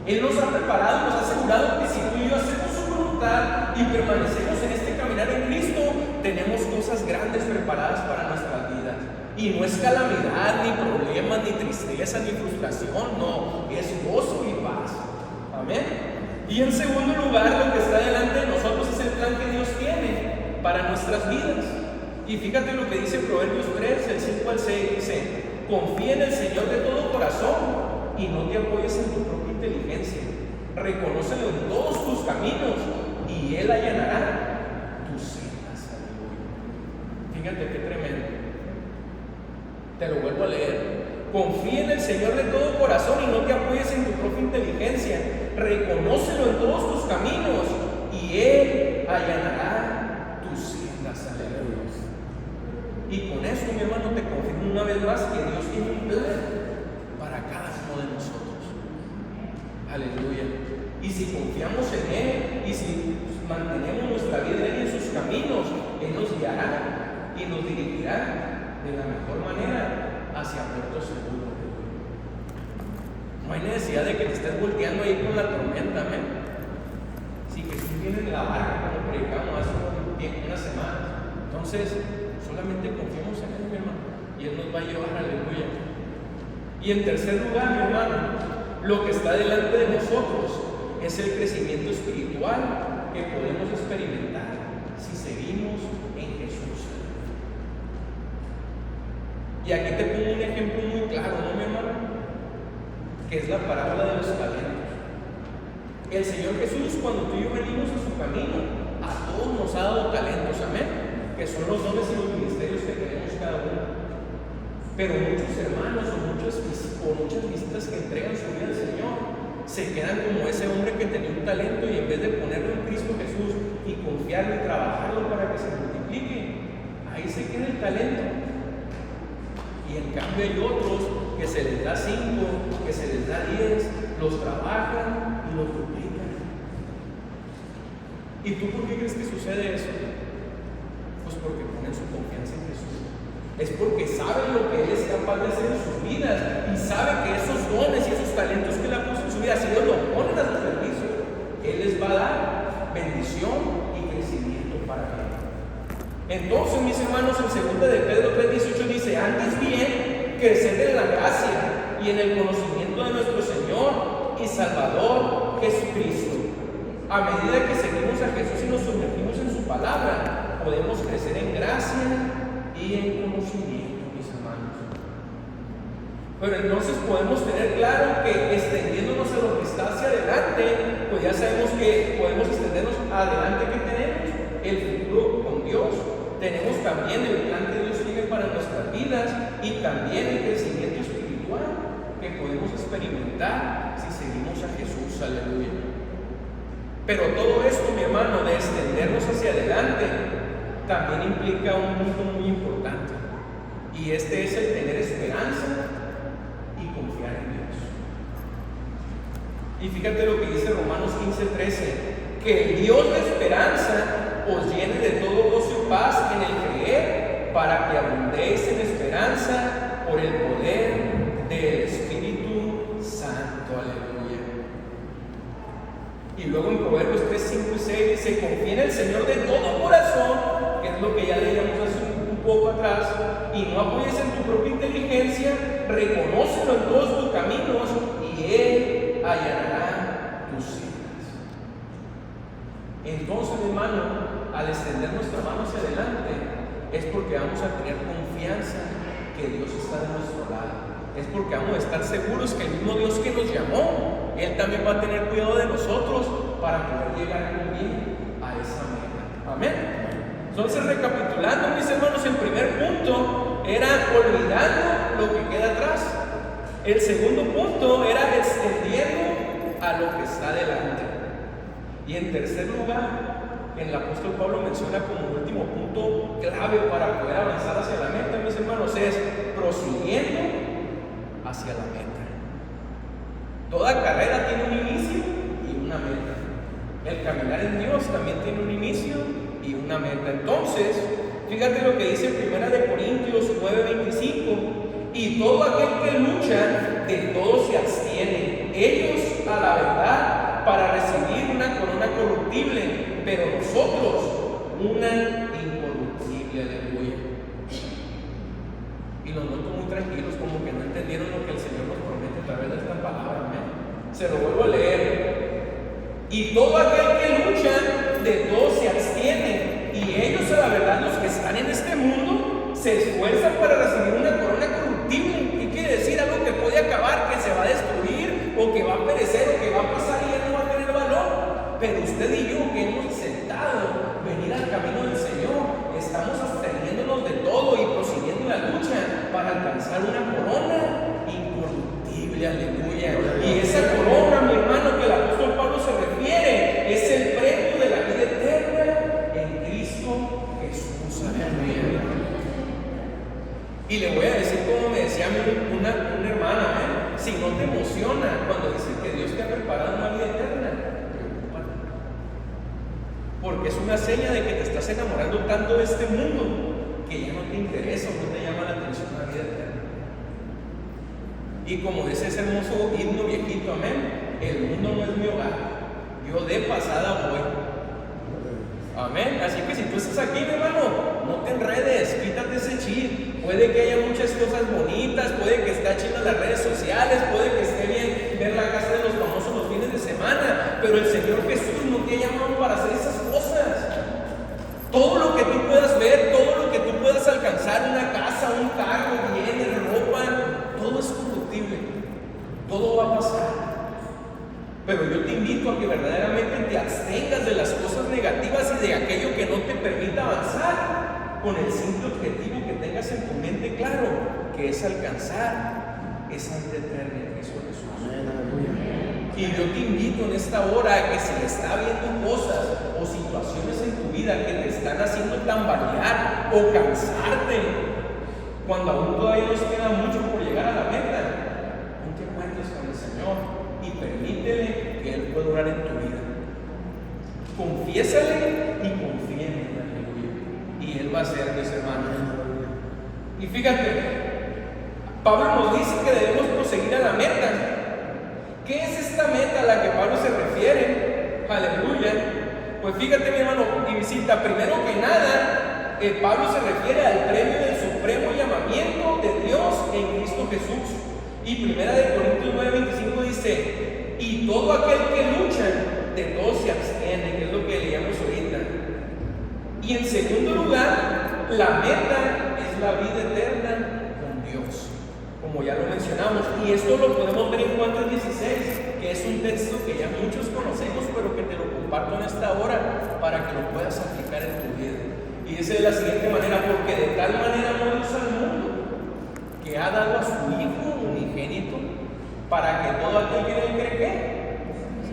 Speaker 1: Él nos ha preparado, nos ha asegurado que si tú y yo hacemos su voluntad y permanecemos en este caminar en Cristo, tenemos cosas grandes preparadas para nuestras vidas. Y no es calamidad, ni problemas, ni tristeza, ni frustración, no, es gozo y paz. Amén. Y en segundo lugar, lo que está delante de nosotros es el plan que Dios tiene para nuestras vidas. Y fíjate lo que dice Proverbios 3, del 5 al 6, dice, confía en el Señor de todo corazón y no te apoyes en tu propia inteligencia. Reconócelo en todos tus caminos y Él allanará tus sendas. Fíjate qué tremendo. Te lo vuelvo a leer. Confía en el Señor de todo corazón y no te apoyes en tu propia inteligencia. Reconócelo en todos tus caminos y Él allanará tus sendas. Aleluya. Y con eso, mi hermano, te confirmo una vez más que Dios tiene un plan para cada uno de nosotros. Aleluya. Y si confiamos en Él y si mantenemos nuestra vida en sus caminos, Él nos guiará y nos dirigirá de la mejor manera hacia puerto seguro. No hay necesidad de que te estés volteando ahí con la tormenta, amén. Si Jesús viene en la barca, como predicamos hace unas semanas. Entonces, solamente confiemos en Él, mi hermano, y Él nos va a llevar, aleluya. Y en tercer lugar, mi hermano, lo que está delante de nosotros es el crecimiento espiritual que podemos experimentar si seguimos en Jesús. Y aquí te pongo un ejemplo muy claro, ¿no, mi hermano? Que es la parábola de los talentos. El Señor Jesús, cuando tú y yo venimos a su camino, a todos nos ha dado talentos, amén, que son los dones y los ministerios que tenemos cada uno. Pero muchos hermanos o muchas visitas que entregan su vida al Señor se quedan como ese hombre que tenía un talento y en vez de ponerlo en Cristo Jesús y confiarlo y trabajarlo para que se multiplique, ahí se queda el talento. Y en cambio hay otros que se les da 5, que se les da 10, los trabajan y los duplican. ¿Y tú por qué crees que sucede eso? Pues porque ponen su confianza en Jesús. Es porque saben lo que Él es capaz de hacer en sus vidas y saben que esos dones y esos talentos que Él ha puesto en su vida, si Dios lo ponen a su servicio, Él les va a dar bendición y crecimiento para Él. Entonces, mis hermanos, en 2 de Pedro 3:18 dice: antes bien, crecer en la gracia y en el conocimiento de nuestro Señor y Salvador Jesucristo. A medida que seguimos a Jesús y nos sumergimos en su palabra, podemos crecer en gracia y en conocimiento, mis hermanos. Pero entonces podemos tener claro que extendiéndonos a lo que está hacia adelante, pues ya sabemos que podemos extendernos adelante. Que tenemos el futuro con Dios, tenemos también el plan que Dios tiene para nuestras vidas y también el crecimiento espiritual que podemos experimentar si seguimos a Jesús, aleluya. Pero todo esto, mi hermano, de extendernos hacia adelante, también implica un punto muy importante, y este es el tener esperanza y confiar en Dios. Y fíjate lo que dice Romanos 15:13: que el Dios de esperanza os llene de todo gozo y paz en el creer, para que abundéis en esperanza por el poder del Espíritu Santo, aleluya. Y luego en Proverbios 3:5 y 6 dice: confía en el Señor de todo corazón, que es lo que ya leíamos hace un poco atrás, y no apoyes en tu propia inteligencia, reconócelo en todos tus caminos y Él allanará tus sendas. Entonces, hermano, al extender nuestra mano hacia adelante, es porque vamos a tener confianza que Dios está de nuestro lado. Es porque vamos a estar seguros que el mismo Dios que nos llamó, Él también va a tener cuidado de nosotros para poder llegar muy bien a esa meta. Amén. Entonces, recapitulando, mis hermanos, el primer punto era olvidando lo que queda atrás. El segundo punto era extendiendo a lo que está delante. Y en tercer lugar, el apóstol Pablo menciona como último punto clave para poder avanzar hacia la meta, mis hermanos, es prosiguiendo hacia la meta. Toda carrera tiene un inicio y una meta. El caminar en Dios también tiene un inicio y una meta. Entonces, fíjate lo que dice 1 Corintios 9:25: y todo aquel que lucha, de todo se abstiene, ellos a la verdad, para recibir una corona corruptible, pero nosotros una incorruptible, aleluya. Y los noto muy tranquilos, como que no entendieron lo que el Señor nos promete a través de esta palabra. Amén. Se lo vuelvo a leer: y todo aquel que lucha, de todo se abstiene, y ellos a la verdad, los que están en este mundo, se esfuerzan para recibir una corona corruptible. ¿Qué quiere decir? Algo que puede acabar, que se va a destruir, o que va a perecer, o que va a pasar y ya no va a tener valor. Pero usted y yo, que hemos aceptado venir al camino del Señor, estamos absteniéndonos de todo y prosiguiendo la lucha para alcanzar una corona incorruptible, aleluya. Y esa corona, mi hermano, que el apóstol Pablo se refiere, es el premio de la vida eterna en Cristo Jesús, aleluya. Y le voy a decir, como me decía una hermana, si no te emociona cuando dicen que Dios te ha preparado una vida eterna, preocúpate, porque es una seña de que te estás enamorando tanto de este mundo que ya no te interesa o no te llama la atención la vida eterna. Y como dice ese hermoso himno viejito, amén, el mundo no es mi hogar, yo de pasada voy. Amén. Así que si tú estás aquí, mi hermano, no te enredes, quítate ese chip. Puede que haya muchas cosas bonitas, puede que esté chido en las redes sociales, puede que esté bien ver la casa de los famosos los fines de semana, pero el Señor Jesús no te ha llamado para hacer esas cosas. Todo lo que tú puedas ver, todo lo que tú puedas alcanzar, una casa, un carro, bienes, ropa, todo es corruptible, todo va a pasar. Pero yo te invito a que verdaderamente te abstengas de las cosas negativas y de aquello que no te permita avanzar, con el simple objetivo que tengas en tu mente claro, que es alcanzar esa vida eterna en Cristo Jesús. Y yo te invito en esta hora a que si está habiendo cosas o situaciones en tu vida que te están haciendo tambalear o cansarte, cuando aún todavía nos queda mucho por llegar a la meta, no te encuentres con el Señor y permítele que Él pueda obrar en tu vida. Confiésale y confía en Él, aleluya. Y Él va a hacer, mis hermanos. Y fíjate, Pablo nos dice que debemos proseguir a la meta. ¿Qué es esta meta a la que Pablo se refiere? Aleluya. Pues fíjate, mi hermano, y visita, primero que nada, Pablo se refiere al premio del supremo llamamiento de Dios en Cristo Jesús. Y 1 Corintios 9:25 dice: y todo aquel que lucha, de todo se abstiene, que es lo que leíamos ahorita. Y en segundo lugar, la meta es la vida eterna con Dios, como ya lo mencionamos, y esto lo podemos ver en Juan 3:16, que es un texto que ya muchos conocemos, pero que te lo comparto en esta hora para que lo puedas aplicar en tu vida. Y dice de la siguiente manera: porque de tal manera amó Dios al mundo, que ha dado a su Hijo unigénito, para que todo aquel que en él cree que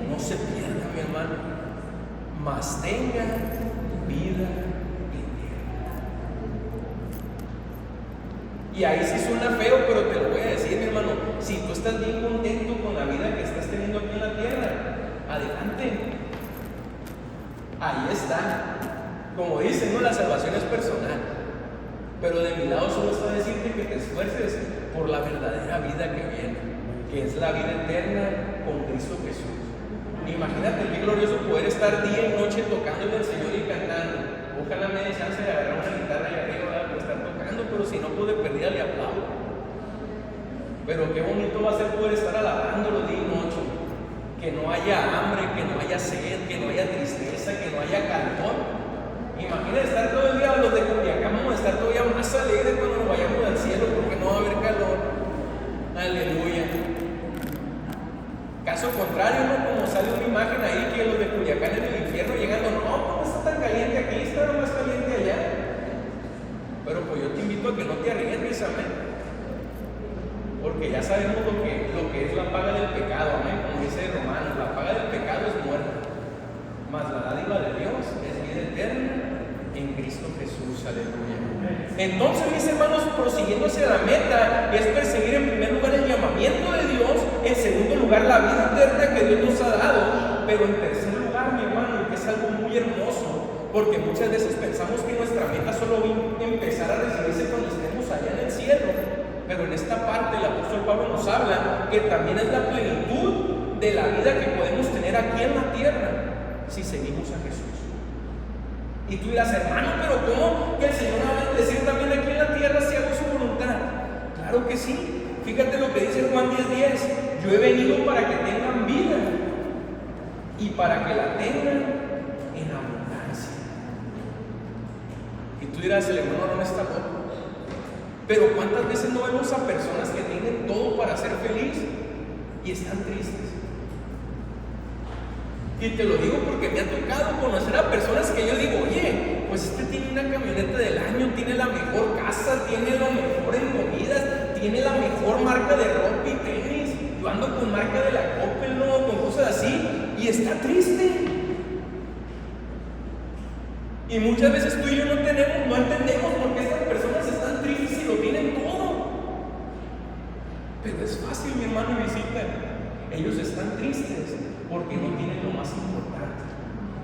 Speaker 1: no se pierda, mi hermano, mas tenga vida eterna. Y ahí sí suena feo, pero te lo voy a decir, mi hermano. Si tú estás bien contento con la vida que estás teniendo aquí en la tierra, adelante. Ahí está. Como dicen, ¿no? La salvación es personal. Pero de mi lado solo está decirte que te esfuerces por la verdadera vida que viene, que es la vida eterna con Cristo Jesús. Imagínate qué glorioso poder estar día y noche tocándole al Señor y cantando. Ojalá me dé chance de agarrar una guitarra y arriba para estar tocando, pero si no, pude perder le aplaudo. Pero qué bonito va a ser poder estar alabándolo día y noche. Que no haya hambre, que no haya sed, que no haya tristeza, que no haya calor. Imagínate estar todo el día, los de Culiacán vamos a estar todavía más alegres cuando nos vayamos al cielo, porque no va a haber calor. Aleluya. Caso contrario, ¿no? Como sale una imagen ahí que los de Culiacán en el infierno llegando, no está tan caliente aquí, está más caliente allá. Pero pues yo te invito a que no te arriesgues, amén. Porque ya sabemos lo que es la paga del pecado, amén. Como dice Romanos, la paga del pecado es muerte, mas la dádiva de Dios es vida eterna en Cristo Jesús, aleluya. Entonces, mis hermanos, prosiguiendo hacia la meta, es perseguir en primer lugar el llamamiento de Dios, en segundo lugar la vida eterna que Dios nos ha dado, pero en tercer lugar, mi hermano, que es algo muy hermoso, porque muchas veces pensamos que nuestra meta solo va a empezar a recibirse cuando estemos allá en el cielo, pero en esta parte el apóstol Pablo nos habla que también es la plenitud de la vida que podemos tener aquí en la tierra si seguimos a Jesús. Y tú dirás, hermano, pero ¿cómo que el Señor va a bendecir también aquí en la tierra si hago su voluntad? Claro que sí. Fíjate lo que dice Juan 10:10. Yo he venido para que tengan vida y para que la tengan en abundancia. Y tú dirás, el hermano no está loco. Pero ¿cuántas veces no vemos a personas que tienen todo para ser feliz y están tristes? Y te lo digo porque me ha tocado conocer a personas que yo digo, oye, pues este tiene una camioneta del año, tiene la mejor casa, tiene lo mejor en comidas, tiene la mejor marca de ropa y tenis. Yo ando con marca de la Coppel, ¿no? Con cosas así, y está triste. Y muchas veces tú y yo no entendemos por qué estas personas están tristes y lo tienen todo. Pero es fácil, mi hermano, y visita. Ellos están tristes porque no tienen lo más importante,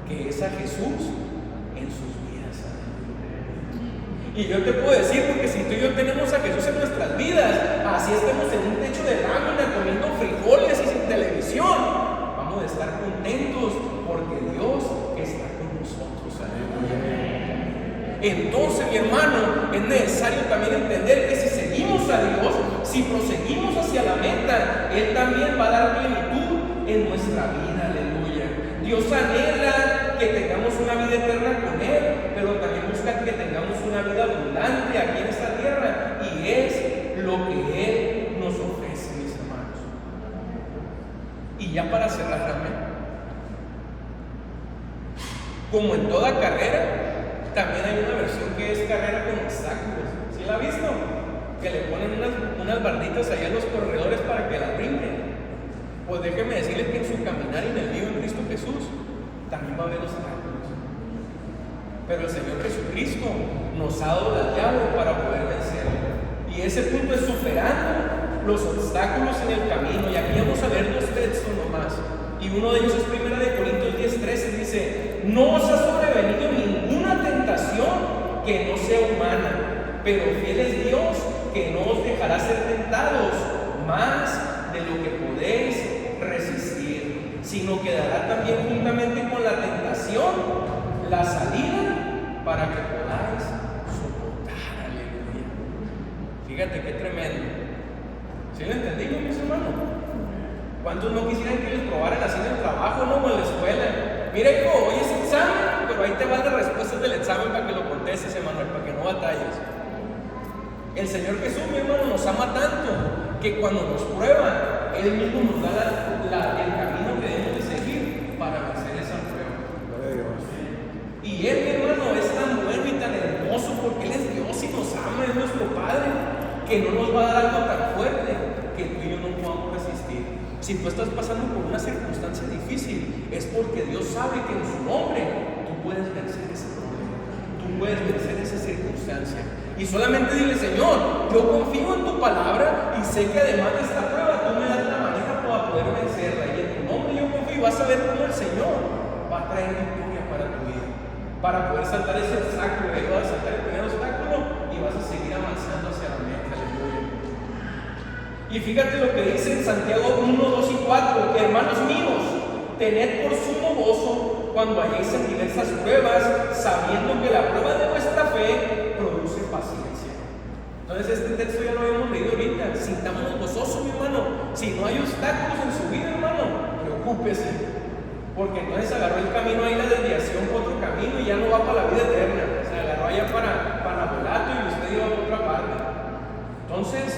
Speaker 1: que es a Jesús en sus vidas. Y yo te puedo decir, porque si tú y yo tenemos a Jesús en nuestras vidas, así estemos en un techo de lámina comiendo frijoles y sin televisión, vamos a estar contentos porque Dios está con nosotros. Entonces, mi hermano, es necesario también entender que si seguimos a Dios, si proseguimos hacia la meta, Él también va a dar plenitud en nuestra vida. Aleluya. Dios anhela que tengamos una vida eterna con Él, pero también busca que tengamos una vida abundante aquí en esta tierra, y es lo que Él nos ofrece, mis hermanos. Y ya para cerrar, amén, como en toda carrera, también hay una versión que es carrera con obstáculos. ¿Sí la ha visto? Que le ponen unas barditas allá a los corredores para que la brinquen. Pues déjeme decirles que en su caminar y en el mío en Cristo Jesús también va a haber obstáculos. Pero el Señor Jesucristo nos ha dado la llave para poder vencerlo. Y ese punto es superando los obstáculos en el camino. Y aquí vamos a ver dos textos nomás. Y uno de ellos es 1 Corintios 10:13, dice: no os ha sobrevenido ninguna tentación que no sea humana, pero fiel es Dios, que no os dejará ser tentados más de lo que podéis resistir, sino que dará también juntamente con la tentación la salida para que podáis soportar. Aleluya. Fíjate qué tremendo. ¿Sí lo entendimos, mis hermanos? ¿Cuántos no quisieran que les probaran así en el trabajo, no? O en la escuela. Mira, hijo, hoy es examen, pero ahí te van las respuestas del examen para que lo contestes, Emanuel, para que no batalles. El Señor Jesús, mi hermano, nos ama tanto que cuando nos prueba, Él mismo nos da el camino que debemos de seguir para vencer esa prueba. Y Él, mi hermano, es tan bueno y tan hermoso porque Él es Dios y nos ama, es nuestro Padre, que no nos va a dar algo tan fuerte que tú y yo no podamos resistir. Si tú estás pasando por una circunstancia difícil, es porque Dios sabe que en su nombre tú puedes vencer ese problema, tú puedes vencer esa circunstancia. Y solamente dile: Señor, yo confío en tu palabra y sé que además de esta prueba tú me das la manera para poder vencerla. Y en tu nombre yo confío, y vas a ver cómo el Señor va a traer victoria para tu vida, para poder saltar ese obstáculo. Y vas a saltar el primer obstáculo y vas a seguir avanzando hacia la meta. Aleluya. Y fíjate lo que dice en Santiago 1, 2 y 4: hermanos míos, tened por sumo gozo cuando halléis en diversas pruebas, sabiendo que la prueba de vuestra fe produce paciencia. Entonces este texto ya lo habíamos leído ahorita. Sintámonos gozosos, mi hermano. Si no hay obstáculos en su vida, hermano, preocúpese, porque entonces agarró el camino ahí, la desviación por otro camino, y ya no va para la vida eterna. Se agarró allá para Volato y usted iba por otra parte. Entonces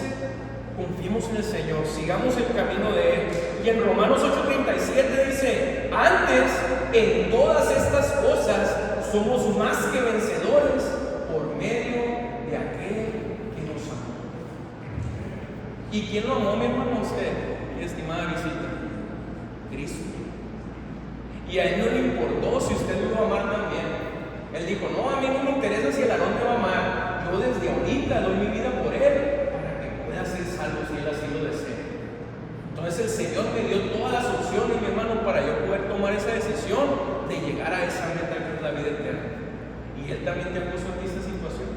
Speaker 1: confiemos en el Señor, sigamos el camino de Él. Y en Romanos 8:37 dice: antes, en todas estas cosas somos más que vencedores por medio de aquel que nos amó. ¿Y quién lo amó, mi hermano? Usted, mi estimada visita, Cristo. Y a Él no le importó si usted lo iba a amar también. Él dijo: no, a mí no me interesa si el Aarón me va a amar, yo desde ahorita doy mi vida por Él, pueda ser salvo si Él así lo desea. Entonces el Señor me dio todas las opciones, mi hermano, para yo poder tomar esa decisión de llegar a esa meta que es la vida eterna. Y Él también te ha puesto a ti esta situación.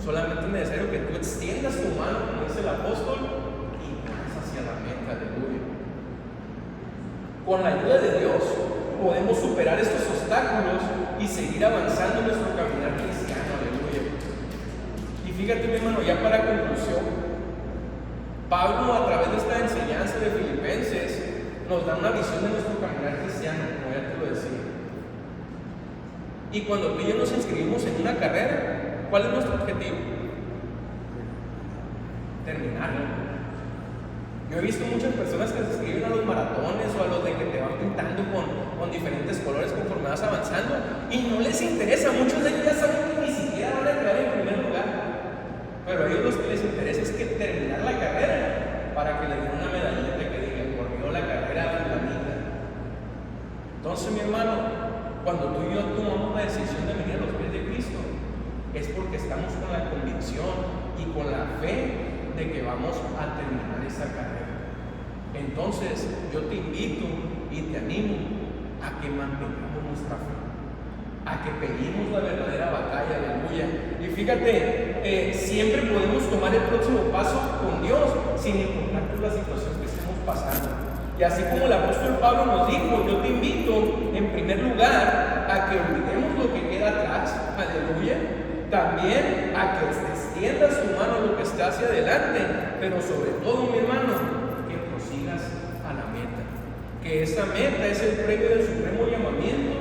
Speaker 1: Solamente es necesario que tú extiendas tu mano, como dice el apóstol, y vas hacia la meta. Aleluya. Con la ayuda de Dios podemos superar estos obstáculos y seguir avanzando en nuestro caminar cristiano. Aleluya. Y fíjate, mi hermano, ya para conclusión, Pablo, a través de esta enseñanza de Filipenses, nos da una visión de nuestro caminar cristiano, como ya te lo decía. Y cuando tú y yo nos inscribimos en una carrera, ¿cuál es nuestro objetivo? Terminarla. Yo he visto muchas personas que se inscriben a los maratones o a los de que te van pintando con diferentes colores conforme vas avanzando, y no les interesa. Muchos de ellos ya saben que ni siquiera van a quedar en primer lugar, pero a ellos lo que les interesa es que terminar la carrera para que le den una medallita que diga: corrió la carrera fulanita. Entonces, mi hermano, cuando tú y yo tomamos la decisión de venir a los pies de Cristo, es porque estamos con la convicción y con la fe de que vamos a terminar esa carrera. Entonces yo te invito y te animo a que mantengamos nuestra fe, a que peleemos la verdadera batalla. Aleluya. Y fíjate, siempre podemos tomar el próximo paso con Dios sin importar por la situación que estemos pasando. Y así como el apóstol Pablo nos dijo, yo te invito en primer lugar a que olvidemos lo que queda atrás. Aleluya. también a que extiendas tu mano a lo que está hacia adelante, pero sobre todo, mi hermano, que prosigas a la meta. Que esa meta es el premio del supremo llamamiento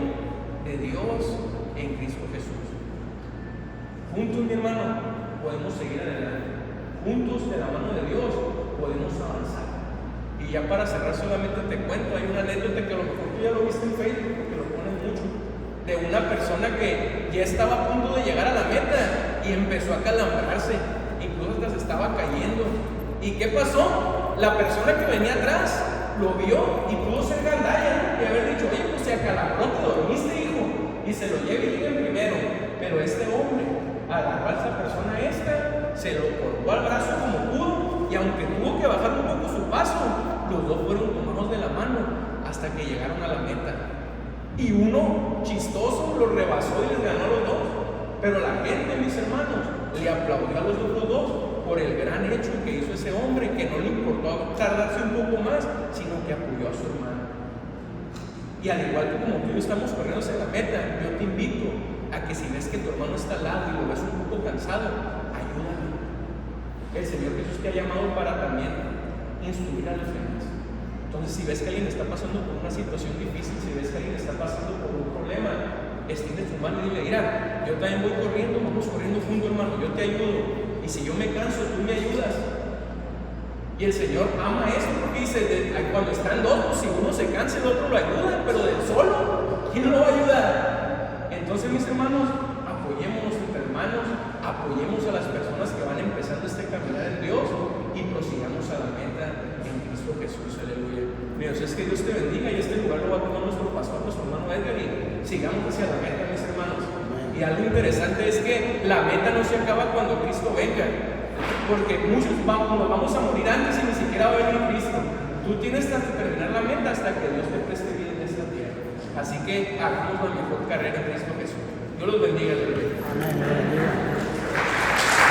Speaker 1: de Dios en Cristo Jesús. Juntos, mi hermano, podemos seguir adelante. Juntos, de la mano de Dios, podemos avanzar. Y ya para cerrar, solamente te cuento, hay una anécdota que a lo mejor tú ya lo viste en Facebook, porque lo ponen mucho, de una persona que ya estaba a punto de llegar a la meta y empezó a calambrarse, incluso hasta se estaba cayendo. ¿Y qué pasó? La persona que venía atrás lo vio y pudo ser gandalla y haber dicho: oye, pues se acalambró, te dormiste, hijo, y se lo lleva y llega primero. Pero este hombre agarró a esa persona se lo colgó al brazo como pudo, y aunque tuvo que bajar un poco su paso, los dos fueron tomados de la mano hasta que llegaron a la meta. Y uno chistoso los rebasó y les ganó a los dos. Pero la gente, mis hermanos, le aplaudió a los otros dos por el gran hecho que hizo ese hombre, que no le importó tardarse un poco más, sino que apoyó a su hermano. Y al igual que como tú y yo estamos corriendo hacia la meta, yo te invito a que si ves que tu hermano está al lado y lo ves un poco cansado, ayúdale. El Señor Jesús te ha llamado para también instruir a los demás. Entonces, si ves que alguien está pasando por una situación difícil, si ves que alguien está pasando por un problema, extiende tu mano y dile: mira, yo también voy corriendo, vamos corriendo juntos, hermano, yo te ayudo. Y si yo me canso, tú me ayudas. Y el Señor ama eso, porque dice, cuando están dos, pues si uno se cansa, el otro lo ayuda, pero del solo, ¿quién lo va a ayudar? Entonces, mis hermanos, apoyémonos entre hermanos, apoyemos a las personas que van empezando este caminar en Dios y prosigamos a la meta en Cristo Jesús. Aleluya. Dios, es que Dios te bendiga, y este lugar lo va a tomar nuestro pastor, nuestro hermano Edgar, y sigamos hacia la meta, mis hermanos. Y algo interesante es que la meta no se acaba cuando Cristo venga, porque muchos nos vamos a morir antes y ni siquiera va a venir Cristo. Tú tienes que terminar la meta hasta que Dios te preste vida en esta tierra. Así que hagamos la mejor carrera en Cristo Jesús. Dios los bendiga. Amén.